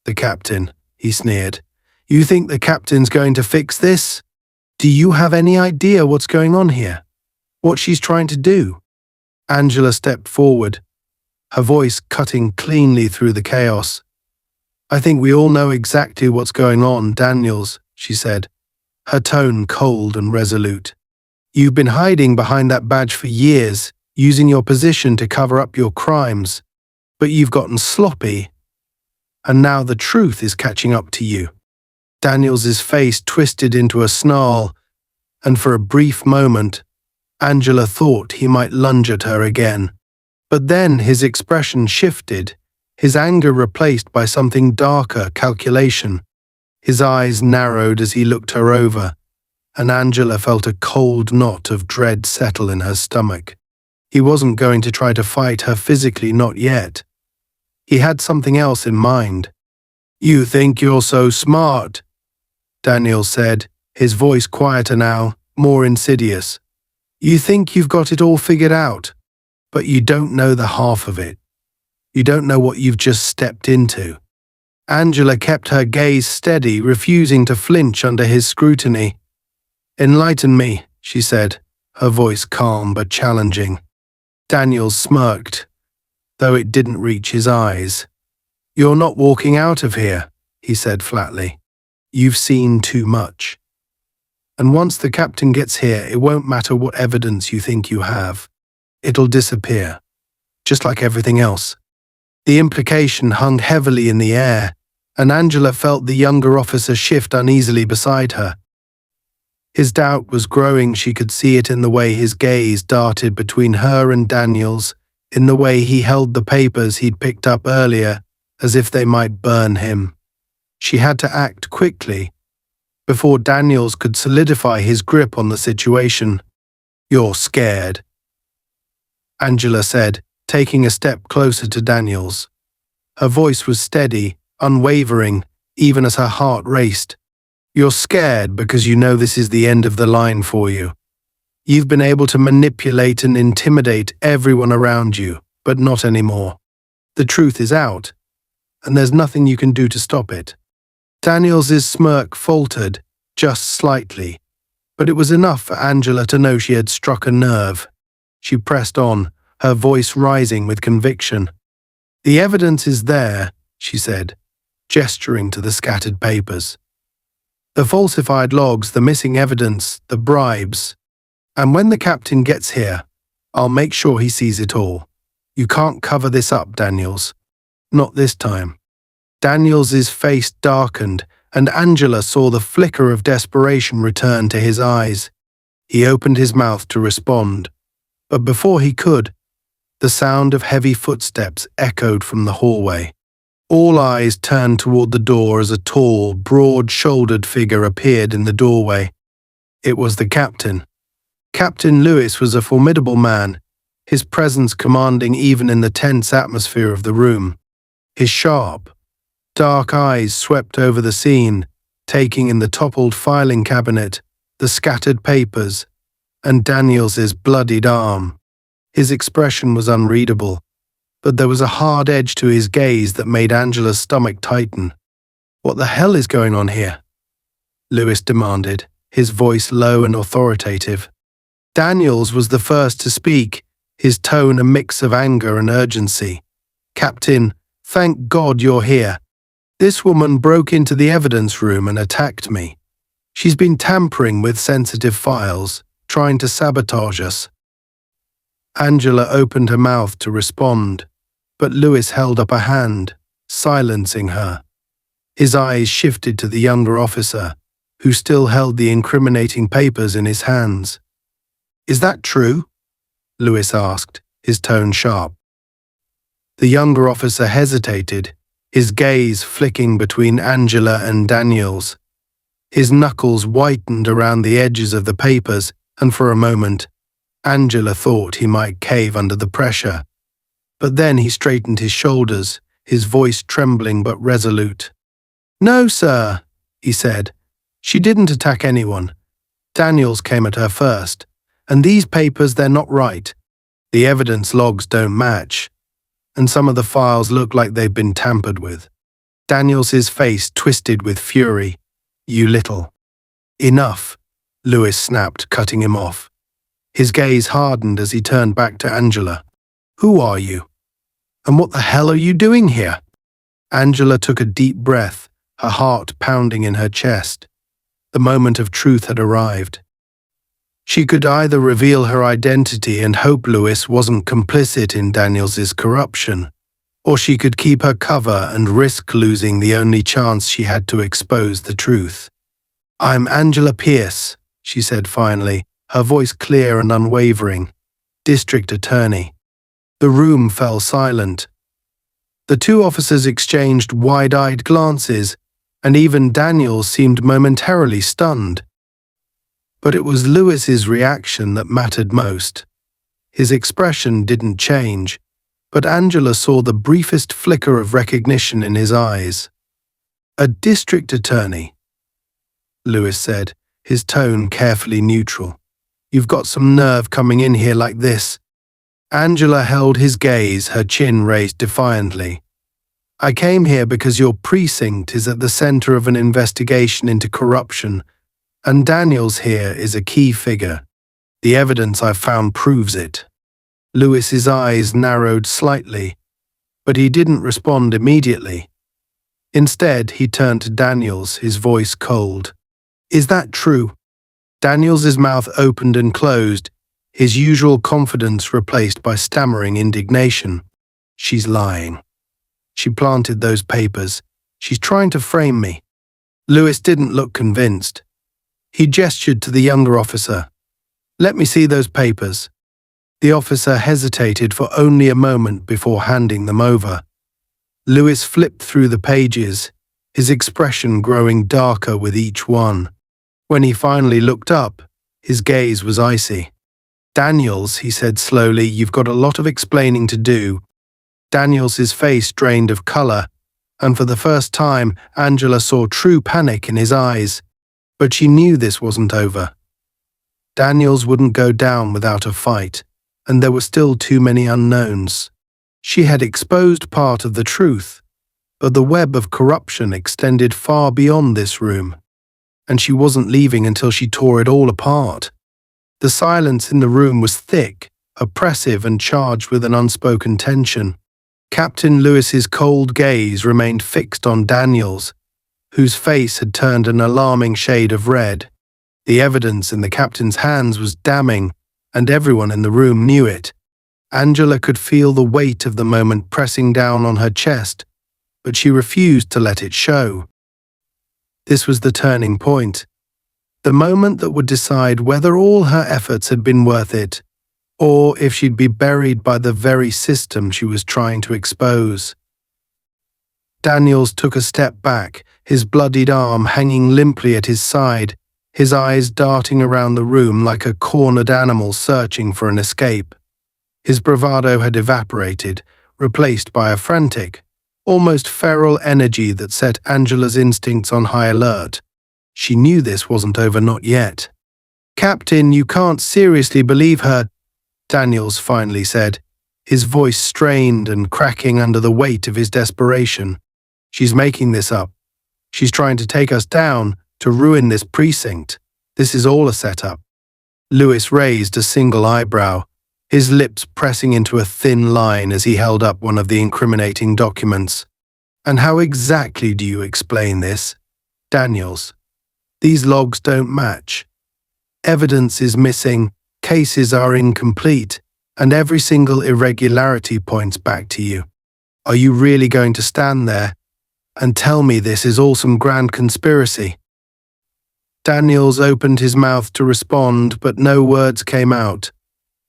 "The captain," he sneered. "You think the captain's going to fix this? Do you have any idea what's going on here? What she's trying to do?" Angela stepped forward, her voice cutting cleanly through the chaos. "I think we all know exactly what's going on, Daniels," she said, her tone cold and resolute. "You've been hiding behind that badge for years, using your position to cover up your crimes, but you've gotten sloppy, and now the truth is catching up to you." Daniels's face twisted into a snarl, and for a brief moment, Angela thought he might lunge at her again. But then his expression shifted, his anger replaced by something darker, calculation. His eyes narrowed as he looked her over, and Angela felt a cold knot of dread settle in her stomach. He wasn't going to try to fight her physically, not yet. He had something else in mind. "You think you're so smart," Daniel said, his voice quieter now, more insidious. "You think you've got it all figured out, but you don't know the half of it. You don't know what you've just stepped into." Angela kept her gaze steady, refusing to flinch under his scrutiny. "Enlighten me," she said, her voice calm but challenging. Daniel smirked, though it didn't reach his eyes. "You're not walking out of here," he said flatly. "You've seen too much. And once the captain gets here, it won't matter what evidence you think you have. It'll disappear, just like everything else." The implication hung heavily in the air, and Angela felt the younger officer shift uneasily beside her. His doubt was growing. She could see it in the way his gaze darted between her and Daniels, in the way he held the papers he'd picked up earlier, as if they might burn him. She had to act quickly, before Daniels could solidify his grip on the situation. "You're scared," Angela said, taking a step closer to Daniels. Her voice was steady, unwavering, even as her heart raced. "You're scared because you know this is the end of the line for you. You've been able to manipulate and intimidate everyone around you, but not anymore. The truth is out, and there's nothing you can do to stop it." Daniels's smirk faltered, just slightly, but it was enough for Angela to know she had struck a nerve. She pressed on, her voice rising with conviction. "The evidence is there," she said, gesturing to the scattered papers. "The falsified logs, the missing evidence, the bribes. And when the captain gets here, I'll make sure he sees it all. You can't cover this up, Daniels. Not this time." Daniels's face darkened, and Angela saw the flicker of desperation return to his eyes. He opened his mouth to respond, but before he could, the sound of heavy footsteps echoed from the hallway. All eyes turned toward the door as a tall, broad-shouldered figure appeared in the doorway. It was the captain. Captain Lewis was a formidable man, his presence commanding even in the tense atmosphere of the room. His sharp, dark eyes swept over the scene, taking in the toppled filing cabinet, the scattered papers, and Daniels's bloodied arm. His expression was unreadable, but there was a hard edge to his gaze that made Angela's stomach tighten. "What the hell is going on here?" Lewis demanded, his voice low and authoritative. Daniels was the first to speak, his tone a mix of anger and urgency. "Captain, thank God you're here. This woman broke into the evidence room and attacked me. She's been tampering with sensitive files, trying to sabotage us." Angela opened her mouth to respond, but Lewis held up a hand, silencing her. His eyes shifted to the younger officer, who still held the incriminating papers in his hands. "Is that true?" Lewis asked, his tone sharp. The younger officer hesitated, his gaze flicking between Angela and Daniels. His knuckles whitened around the edges of the papers, and for a moment, Angela thought he might cave under the pressure. But then he straightened his shoulders, his voice trembling but resolute. "No, sir," he said. "She didn't attack anyone. Daniels came at her first. And these papers, they're not right. The evidence logs don't match. And some of the files look like they've been tampered with." Daniels's face twisted with fury. "You little—" "Enough," Lewis snapped, cutting him off. His gaze hardened as he turned back to Angela. "Who are you? And what the hell are you doing here?" Angela took a deep breath, her heart pounding in her chest. The moment of truth had arrived. She could either reveal her identity and hope Lewis wasn't complicit in Daniels's corruption, or she could keep her cover and risk losing the only chance she had to expose the truth. "I'm Angela Pierce," she said finally, her voice clear and unwavering. "District Attorney." The room fell silent. The two officers exchanged wide-eyed glances, and even Daniels seemed momentarily stunned. But it was Lewis's reaction that mattered most. His expression didn't change, but Angela saw the briefest flicker of recognition in his eyes. "A district attorney," Lewis said, his tone carefully neutral. "You've got some nerve coming in here like this." Angela held his gaze, her chin raised defiantly. "I came here because your precinct is at the center of an investigation into corruption, and Daniels here is a key figure. The evidence I've found proves it." Lewis's eyes narrowed slightly, but he didn't respond immediately. Instead, he turned to Daniels, his voice cold. "Is that true?" Daniels's mouth opened and closed, his usual confidence replaced by stammering indignation. "She's lying. She planted those papers. She's trying to frame me." Lewis didn't look convinced. He gestured to the younger officer. "Let me see those papers." The officer hesitated for only a moment before handing them over. Lewis flipped through the pages, his expression growing darker with each one. When he finally looked up, his gaze was icy. "Daniels," he said slowly, "you've got a lot of explaining to do." Daniels's face drained of color, and for the first time, Angela saw true panic in his eyes. But she knew this wasn't over. Daniels wouldn't go down without a fight, and there were still too many unknowns. She had exposed part of the truth, but the web of corruption extended far beyond this room, and she wasn't leaving until she tore it all apart. The silence in the room was thick, oppressive, and charged with an unspoken tension. Captain Lewis's cold gaze remained fixed on Daniels, whose face had turned an alarming shade of red. The evidence in the captain's hands was damning, and everyone in the room knew it. Angela could feel the weight of the moment pressing down on her chest, but she refused to let it show. This was the turning point, the moment that would decide whether all her efforts had been worth it, or if she'd be buried by the very system she was trying to expose. Daniels took a step back, his bloodied arm hanging limply at his side, his eyes darting around the room like a cornered animal searching for an escape. His bravado had evaporated, replaced by a frantic, almost feral energy that set Angela's instincts on high alert. She knew this wasn't over, not yet. "Captain, you can't seriously believe her," Daniels finally said, his voice strained and cracking under the weight of his desperation. "She's making this up. She's trying to take us down, to ruin this precinct. This is all a setup." Lewis raised a single eyebrow, his lips pressing into a thin line as he held up one of the incriminating documents. "And how exactly do you explain this?" "Daniels, these logs don't match. Evidence is missing, cases are incomplete, and every single irregularity points back to you. Are you really going to stand there and tell me this is all some grand conspiracy?" Daniels opened his mouth to respond, but no words came out.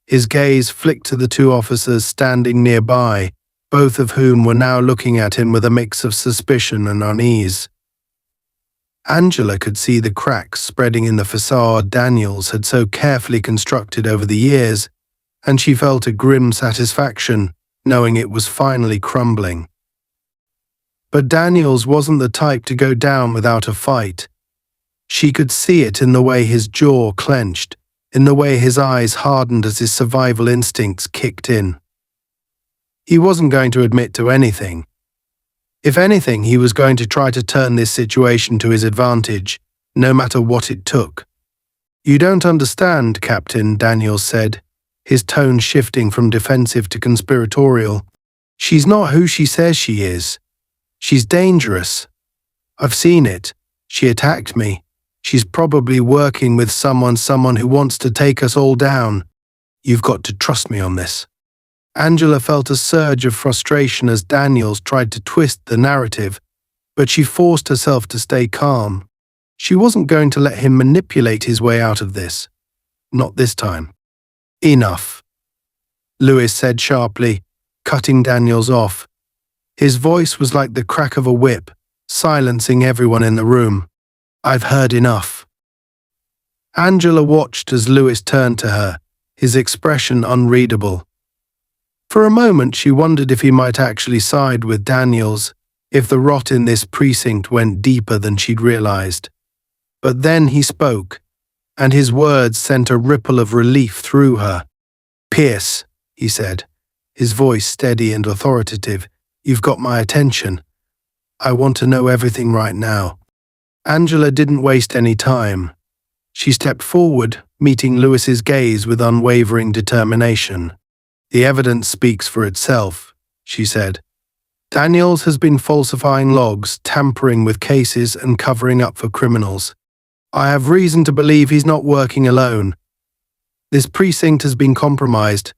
His gaze flicked to the two officers standing nearby, both of whom were now looking at him with a mix of suspicion and unease. Angela could see the cracks spreading in the facade Daniels had so carefully constructed over the years, and she felt a grim satisfaction knowing it was finally crumbling. But Daniels wasn't the type to go down without a fight. She could see it in the way his jaw clenched, in the way his eyes hardened as his survival instincts kicked in. He wasn't going to admit to anything. If anything, he was going to try to turn this situation to his advantage, no matter what it took. "You don't understand, Captain," Daniels said, his tone shifting from defensive to conspiratorial. "She's not who she says she is. She's dangerous. I've seen it. She attacked me. She's probably working with someone who wants to take us all down. You've got to trust me on this." Angela felt a surge of frustration as Daniels tried to twist the narrative, but she forced herself to stay calm. She wasn't going to let him manipulate his way out of this. Not this time. "Enough," Lewis said sharply, cutting Daniels off. His voice was like the crack of a whip, silencing everyone in the room. "I've heard enough." Angela watched as Lewis turned to her, his expression unreadable. For a moment she wondered if he might actually side with Daniels, if the rot in this precinct went deeper than she'd realized. But then he spoke, and his words sent a ripple of relief through her. "Pierce," he said, his voice steady and authoritative, "you've got my attention. I want to know everything right now." Angela didn't waste any time. She stepped forward, meeting Lewis's gaze with unwavering determination. "The evidence speaks for itself," she said. "Daniels has been falsifying logs, tampering with cases, and covering up for criminals. I have reason to believe he's not working alone. This precinct has been compromised,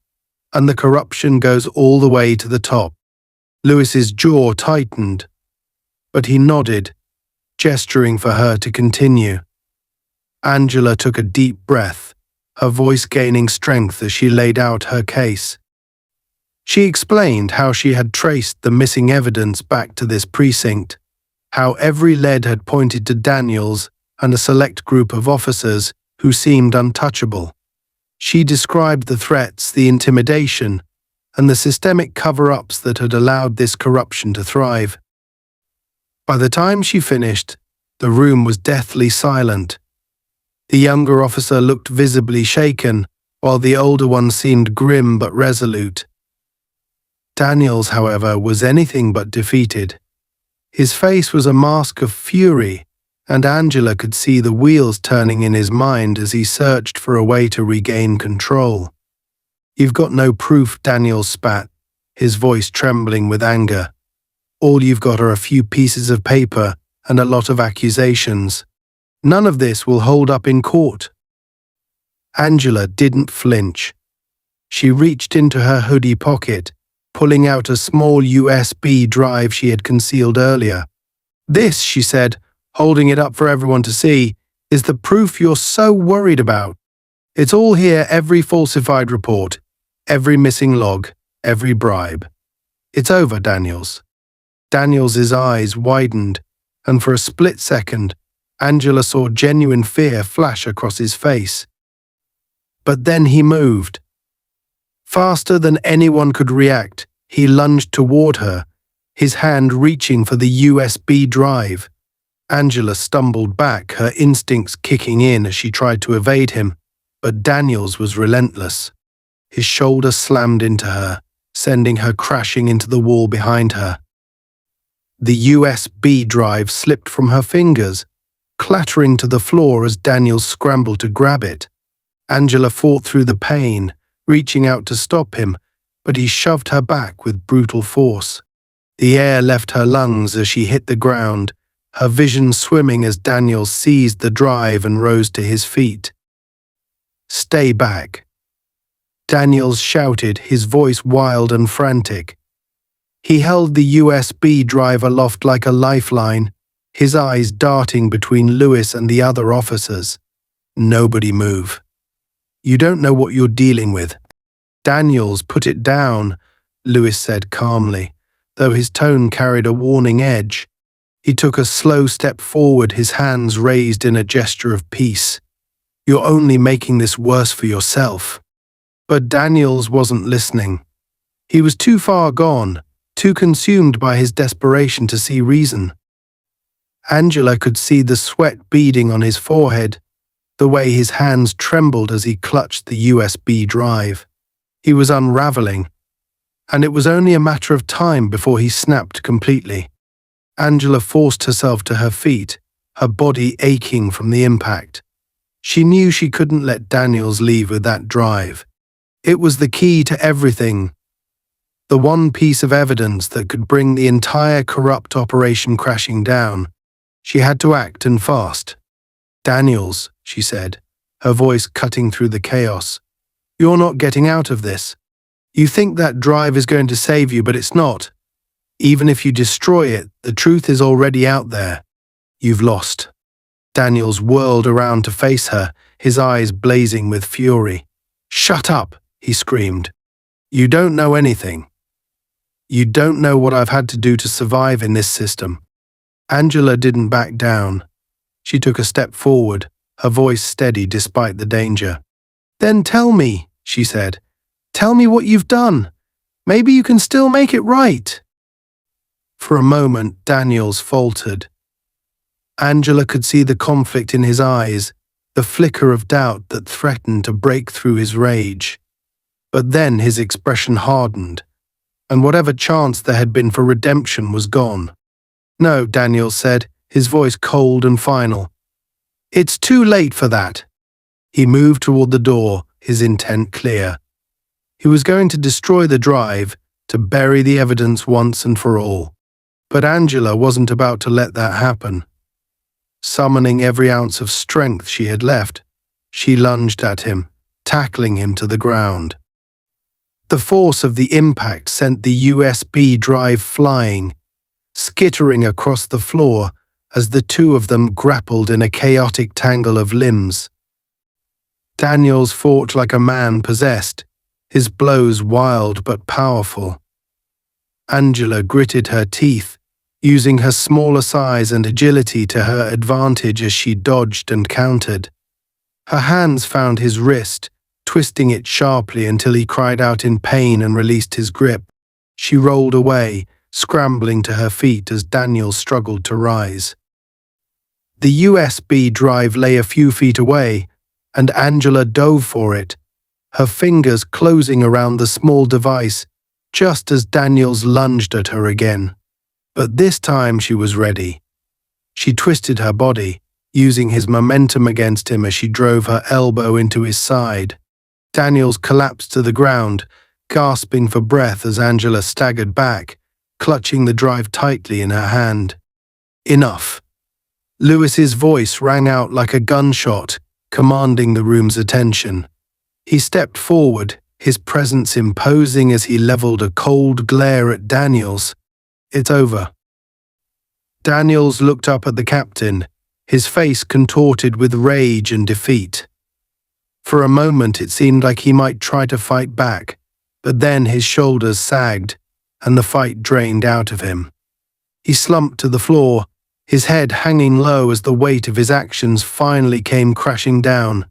and the corruption goes all the way to the top." Lewis's jaw tightened, but he nodded, gesturing for her to continue. Angela took a deep breath, her voice gaining strength as she laid out her case. She explained how she had traced the missing evidence back to this precinct, how every lead had pointed to Daniels and a select group of officers who seemed untouchable. She described the threats, the intimidation, and the systemic cover-ups that had allowed this corruption to thrive. By the time she finished, the room was deathly silent. The younger officer looked visibly shaken, while the older one seemed grim but resolute. Daniels, however, was anything but defeated. His face was a mask of fury, and Angela could see the wheels turning in his mind as he searched for a way to regain control. "You've got no proof," Daniels spat, his voice trembling with anger. "All you've got are a few pieces of paper and a lot of accusations. None of this will hold up in court." Angela didn't flinch. She reached into her hoodie pocket, pulling out a small USB drive she had concealed earlier. "This," she said, holding it up for everyone to see, "is the proof you're so worried about. It's all here, every falsified report, every missing log, every bribe. It's over, Daniels." Daniels's eyes widened, and for a split second, Angela saw genuine fear flash across his face. But then he moved. Faster than anyone could react, he lunged toward her, his hand reaching for the USB drive. Angela stumbled back, her instincts kicking in as she tried to evade him, but Daniels was relentless. His shoulder slammed into her, sending her crashing into the wall behind her. The USB drive slipped from her fingers, clattering to the floor as Daniels scrambled to grab it. Angela fought through the pain, reaching out to stop him, but he shoved her back with brutal force. The air left her lungs as she hit the ground, her vision swimming as Daniels seized the drive and rose to his feet. "Stay back," Daniels shouted, his voice wild and frantic. He held the USB drive aloft like a lifeline, his eyes darting between Lewis and the other officers. "Nobody move. You don't know what you're dealing with." "Daniels, put it down," Lewis said calmly, though his tone carried a warning edge. He took a slow step forward, his hands raised in a gesture of peace. "You're only making this worse for yourself." But Daniels wasn't listening. He was too far gone, too consumed by his desperation to see reason. Angela could see the sweat beading on his forehead, the way his hands trembled as he clutched the USB drive. He was unraveling, and it was only a matter of time before he snapped completely. Angela forced herself to her feet, her body aching from the impact. She knew she couldn't let Daniels leave with that drive. It was the key to everything, the one piece of evidence that could bring the entire corrupt operation crashing down. She had to act, and fast. "Daniels," she said, her voice cutting through the chaos, "you're not getting out of this. You think that drive is going to save you, but it's not. Even if you destroy it, the truth is already out there. You've lost." Daniels whirled around to face her, his eyes blazing with fury. "Shut up," he screamed. "You don't know anything. You don't know what I've had to do to survive in this system." Angela didn't back down. She took a step forward, her voice steady despite the danger. "Then tell me," she said. "Tell me what you've done. Maybe you can still make it right." For a moment, Daniels faltered. Angela could see the conflict in his eyes, the flicker of doubt that threatened to break through his rage. But then his expression hardened, and whatever chance there had been for redemption was gone. "No," Daniels said, his voice cold and final. "It's too late for that." He moved toward the door, his intent clear. He was going to destroy the drive, to bury the evidence once and for all. But Angela wasn't about to let that happen. Summoning every ounce of strength she had left, she lunged at him, tackling him to the ground. The force of the impact sent the USB drive flying, skittering across the floor as the two of them grappled in a chaotic tangle of limbs. Daniels fought like a man possessed, his blows wild but powerful. Angela gritted her teeth, using her smaller size and agility to her advantage as she dodged and countered. Her hands found his wrist, twisting it sharply until he cried out in pain and released his grip. She rolled away, scrambling to her feet as Daniel struggled to rise. The USB drive lay a few feet away, and Angela dove for it, her fingers closing around the small device just as Daniels lunged at her again. But this time she was ready. She twisted her body, using his momentum against him as she drove her elbow into his side. Daniels collapsed to the ground, gasping for breath as Angela staggered back, clutching the drive tightly in her hand. "Enough." Lewis's voice rang out like a gunshot, commanding the room's attention. He stepped forward, his presence imposing as he leveled a cold glare at Daniels. "It's over." Daniels looked up at the captain, his face contorted with rage and defeat. For a moment it seemed like he might try to fight back, but then his shoulders sagged, and the fight drained out of him. He slumped to the floor, his head hanging low as the weight of his actions finally came crashing down.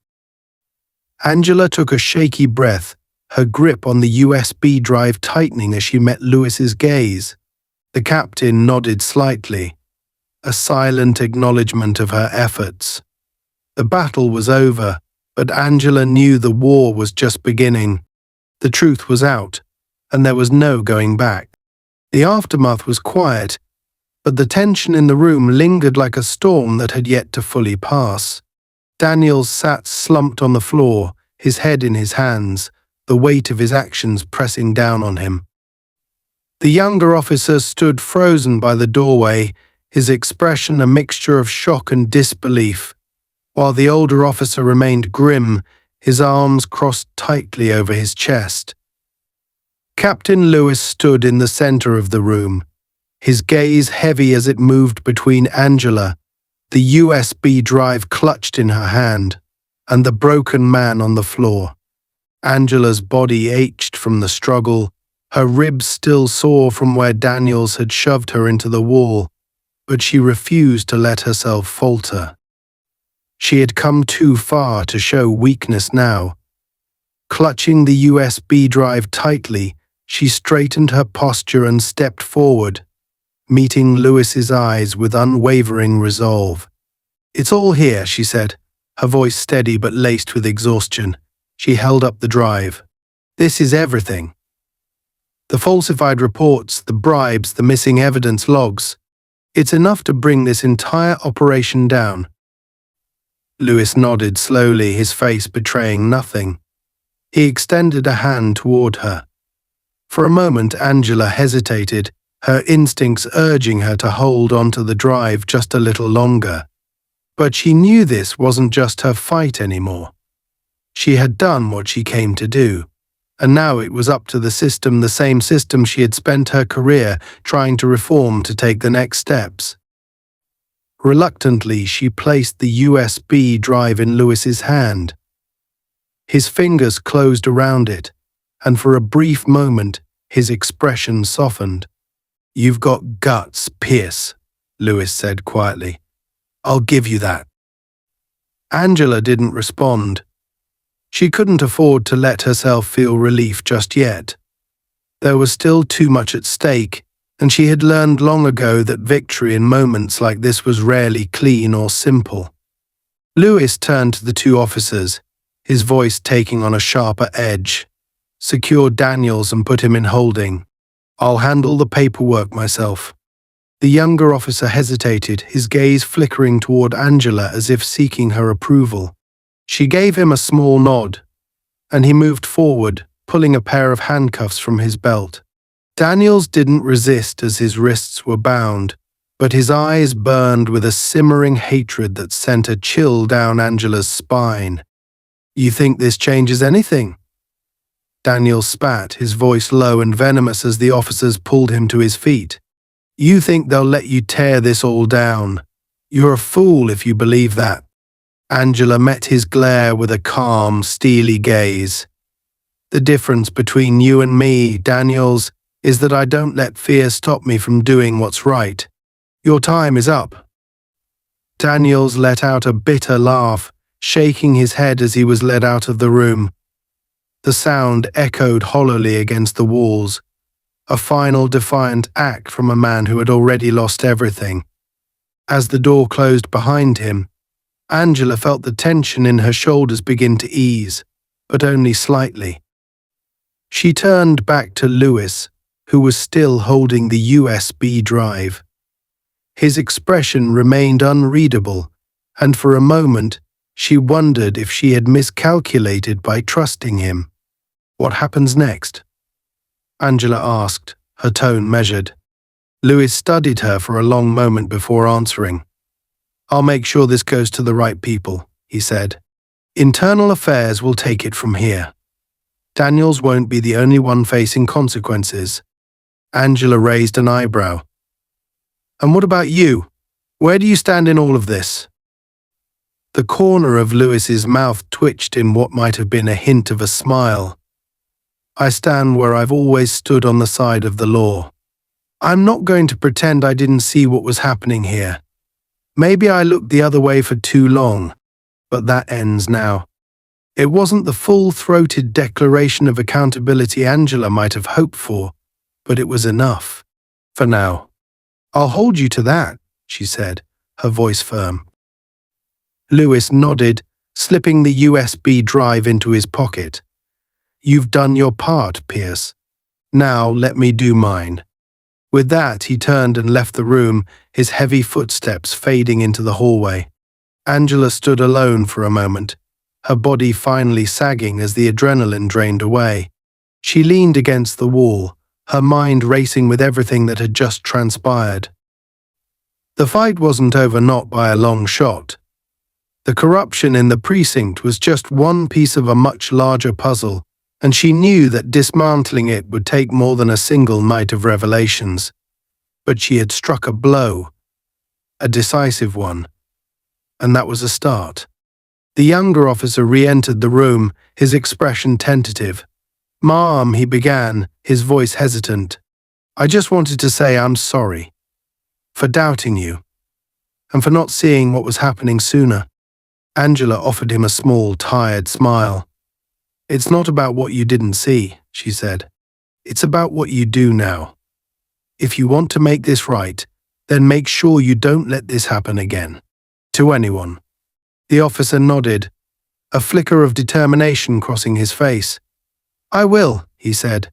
Angela took a shaky breath, her grip on the USB drive tightening as she met Lewis's gaze. The captain nodded slightly. a silent acknowledgement of her efforts. The battle was over, but Angela knew the war was just beginning. The truth was out, and there was no going back. The aftermath was quiet, but the tension in the room lingered like a storm that had yet to fully pass. Daniels sat slumped on the floor, his head in his hands, the weight of his actions pressing down on him. The younger officer stood frozen by the doorway, his expression a mixture of shock and disbelief, while the older officer remained grim, his arms crossed tightly over his chest. Captain Lewis stood in the center of the room, his gaze heavy as it moved between Angela, the USB drive clutched in her hand, and the broken man on the floor. Angela's body ached from the struggle, her ribs still sore from where Daniels had shoved her into the wall, but she refused to let herself falter. She had come too far to show weakness now. Clutching the USB drive tightly, she straightened her posture and stepped forward, meeting Lewis's eyes with unwavering resolve. "It's all here," she said, her voice steady but laced with exhaustion. She held up the drive. "This is everything. The falsified reports, the bribes, the missing evidence logs. It's enough to bring this entire operation down." Lewis nodded slowly, his face betraying nothing. He extended a hand toward her. For a moment, Angela hesitated, her instincts urging her to hold onto the drive just a little longer. But she knew this wasn't just her fight anymore. She had done what she came to do, and now it was up to the system, the same system she had spent her career trying to reform, to take the next steps. Reluctantly, she placed the USB drive in Lewis's hand. His fingers closed around it, and for a brief moment, his expression softened. "You've got guts, Pierce," Lewis said quietly. "I'll give you that." Angela didn't respond. She couldn't afford to let herself feel relief just yet. There was still too much at stake, and she had learned long ago that victory in moments like this was rarely clean or simple. Lewis turned to the two officers, his voice taking on a sharper edge. "Secure Daniels and put him in holding. I'll handle the paperwork myself." The younger officer hesitated, his gaze flickering toward Angela as if seeking her approval. She gave him a small nod, and he moved forward, pulling a pair of handcuffs from his belt. Daniels didn't resist as his wrists were bound, but his eyes burned with a simmering hatred that sent a chill down Angela's spine. "You think this changes anything?" Daniels spat, his voice low and venomous as the officers pulled him to his feet. "You think they'll let you tear this all down? You're a fool if you believe that." Angela met his glare with a calm, steely gaze. "The difference between you and me, Daniels, is that I don't let fear stop me from doing what's right. Your time is up." Daniels let out a bitter laugh, shaking his head as he was led out of the room. The sound echoed hollowly against the walls, a final defiant act from a man who had already lost everything. As the door closed behind him, Angela felt the tension in her shoulders begin to ease, but only slightly. She turned back to Lewis, who was still holding the USB drive. His expression remained unreadable, and for a moment, she wondered if she had miscalculated by trusting him. "What happens next?" Angela asked, her tone measured. Lewis studied her for a long moment before answering. "I'll make sure this goes to the right people," he said. "Internal affairs will take it from here. Daniels won't be the only one facing consequences." Angela raised an eyebrow. "And what about you? Where do you stand in all of this?" The corner of Lewis's mouth twitched in what might have been a hint of a smile. "I stand where I've always stood, on the side of the law. I'm not going to pretend I didn't see what was happening here. Maybe I looked the other way for too long, but that ends now." It wasn't the full-throated declaration of accountability Angela might have hoped for, but it was enough. "For now. I'll hold you to that," she said, her voice firm. Lewis nodded, slipping the USB drive into his pocket. You've done your part, Pierce. Now let me do mine. With that, he turned and left the room, his heavy footsteps fading into the hallway. Angela stood alone for a moment, her body finally sagging as the adrenaline drained away. She leaned against the wall, her mind racing with everything that had just transpired. The fight wasn't over, not by a long shot. The corruption in the precinct was just one piece of a much larger puzzle, and she knew that dismantling it would take more than a single night of revelations. But she had struck a blow, a decisive one, and that was a start. The younger officer re-entered the room, his expression tentative. "Ma'am," he began, his voice hesitant. "I just wanted to say I'm sorry. For doubting you. And for not seeing what was happening sooner." Angela offered him a small, tired smile. "It's not about what you didn't see," she said. "It's about what you do now. If you want to make this right, then make sure you don't let this happen again. To anyone." The officer nodded, a flicker of determination crossing his face. "I will," he said.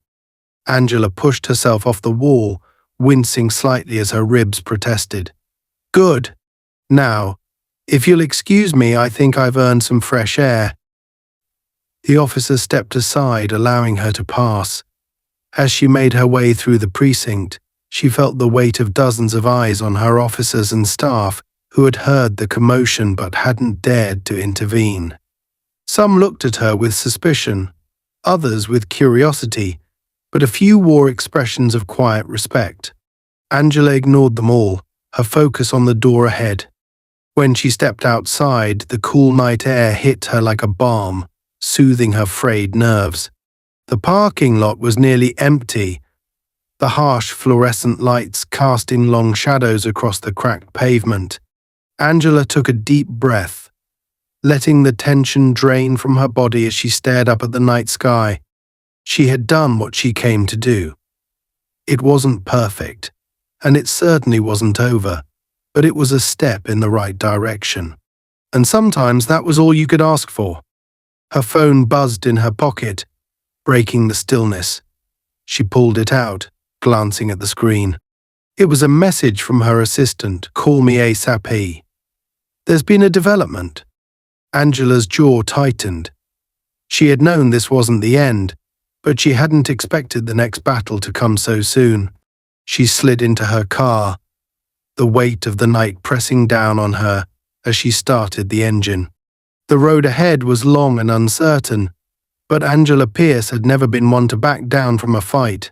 Angela pushed herself off the wall, wincing slightly as her ribs protested. "Good. Now, if you'll excuse me, I think I've earned some fresh air." The officer stepped aside, allowing her to pass. As she made her way through the precinct, she felt the weight of dozens of eyes on her officers and staff who had heard the commotion but hadn't dared to intervene. Some looked at her with suspicion, others with curiosity, but a few wore expressions of quiet respect. Angela ignored them all, her focus on the door ahead. When she stepped outside, the cool night air hit her like a balm, soothing her frayed nerves. The parking lot was nearly empty, the harsh fluorescent lights casting long shadows across the cracked pavement. Angela took a deep breath, letting the tension drain from her body as she stared up at the night sky. She had done what she came to do. It wasn't perfect, and it certainly wasn't over, but it was a step in the right direction. And sometimes that was all you could ask for. Her phone buzzed in her pocket, breaking the stillness. She pulled it out, glancing at the screen. It was a message from her assistant, "Call me ASAP. There's been a development." Angela's jaw tightened. She had known this wasn't the end, but she hadn't expected the next battle to come so soon. She slid into her car, the weight of the night pressing down on her as she started the engine. The road ahead was long and uncertain, but Angela Pierce had never been one to back down from a fight.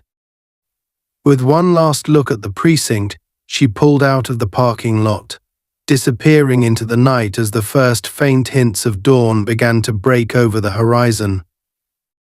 With one last look at the precinct, she pulled out of the parking lot, disappearing into the night as the first faint hints of dawn began to break over the horizon.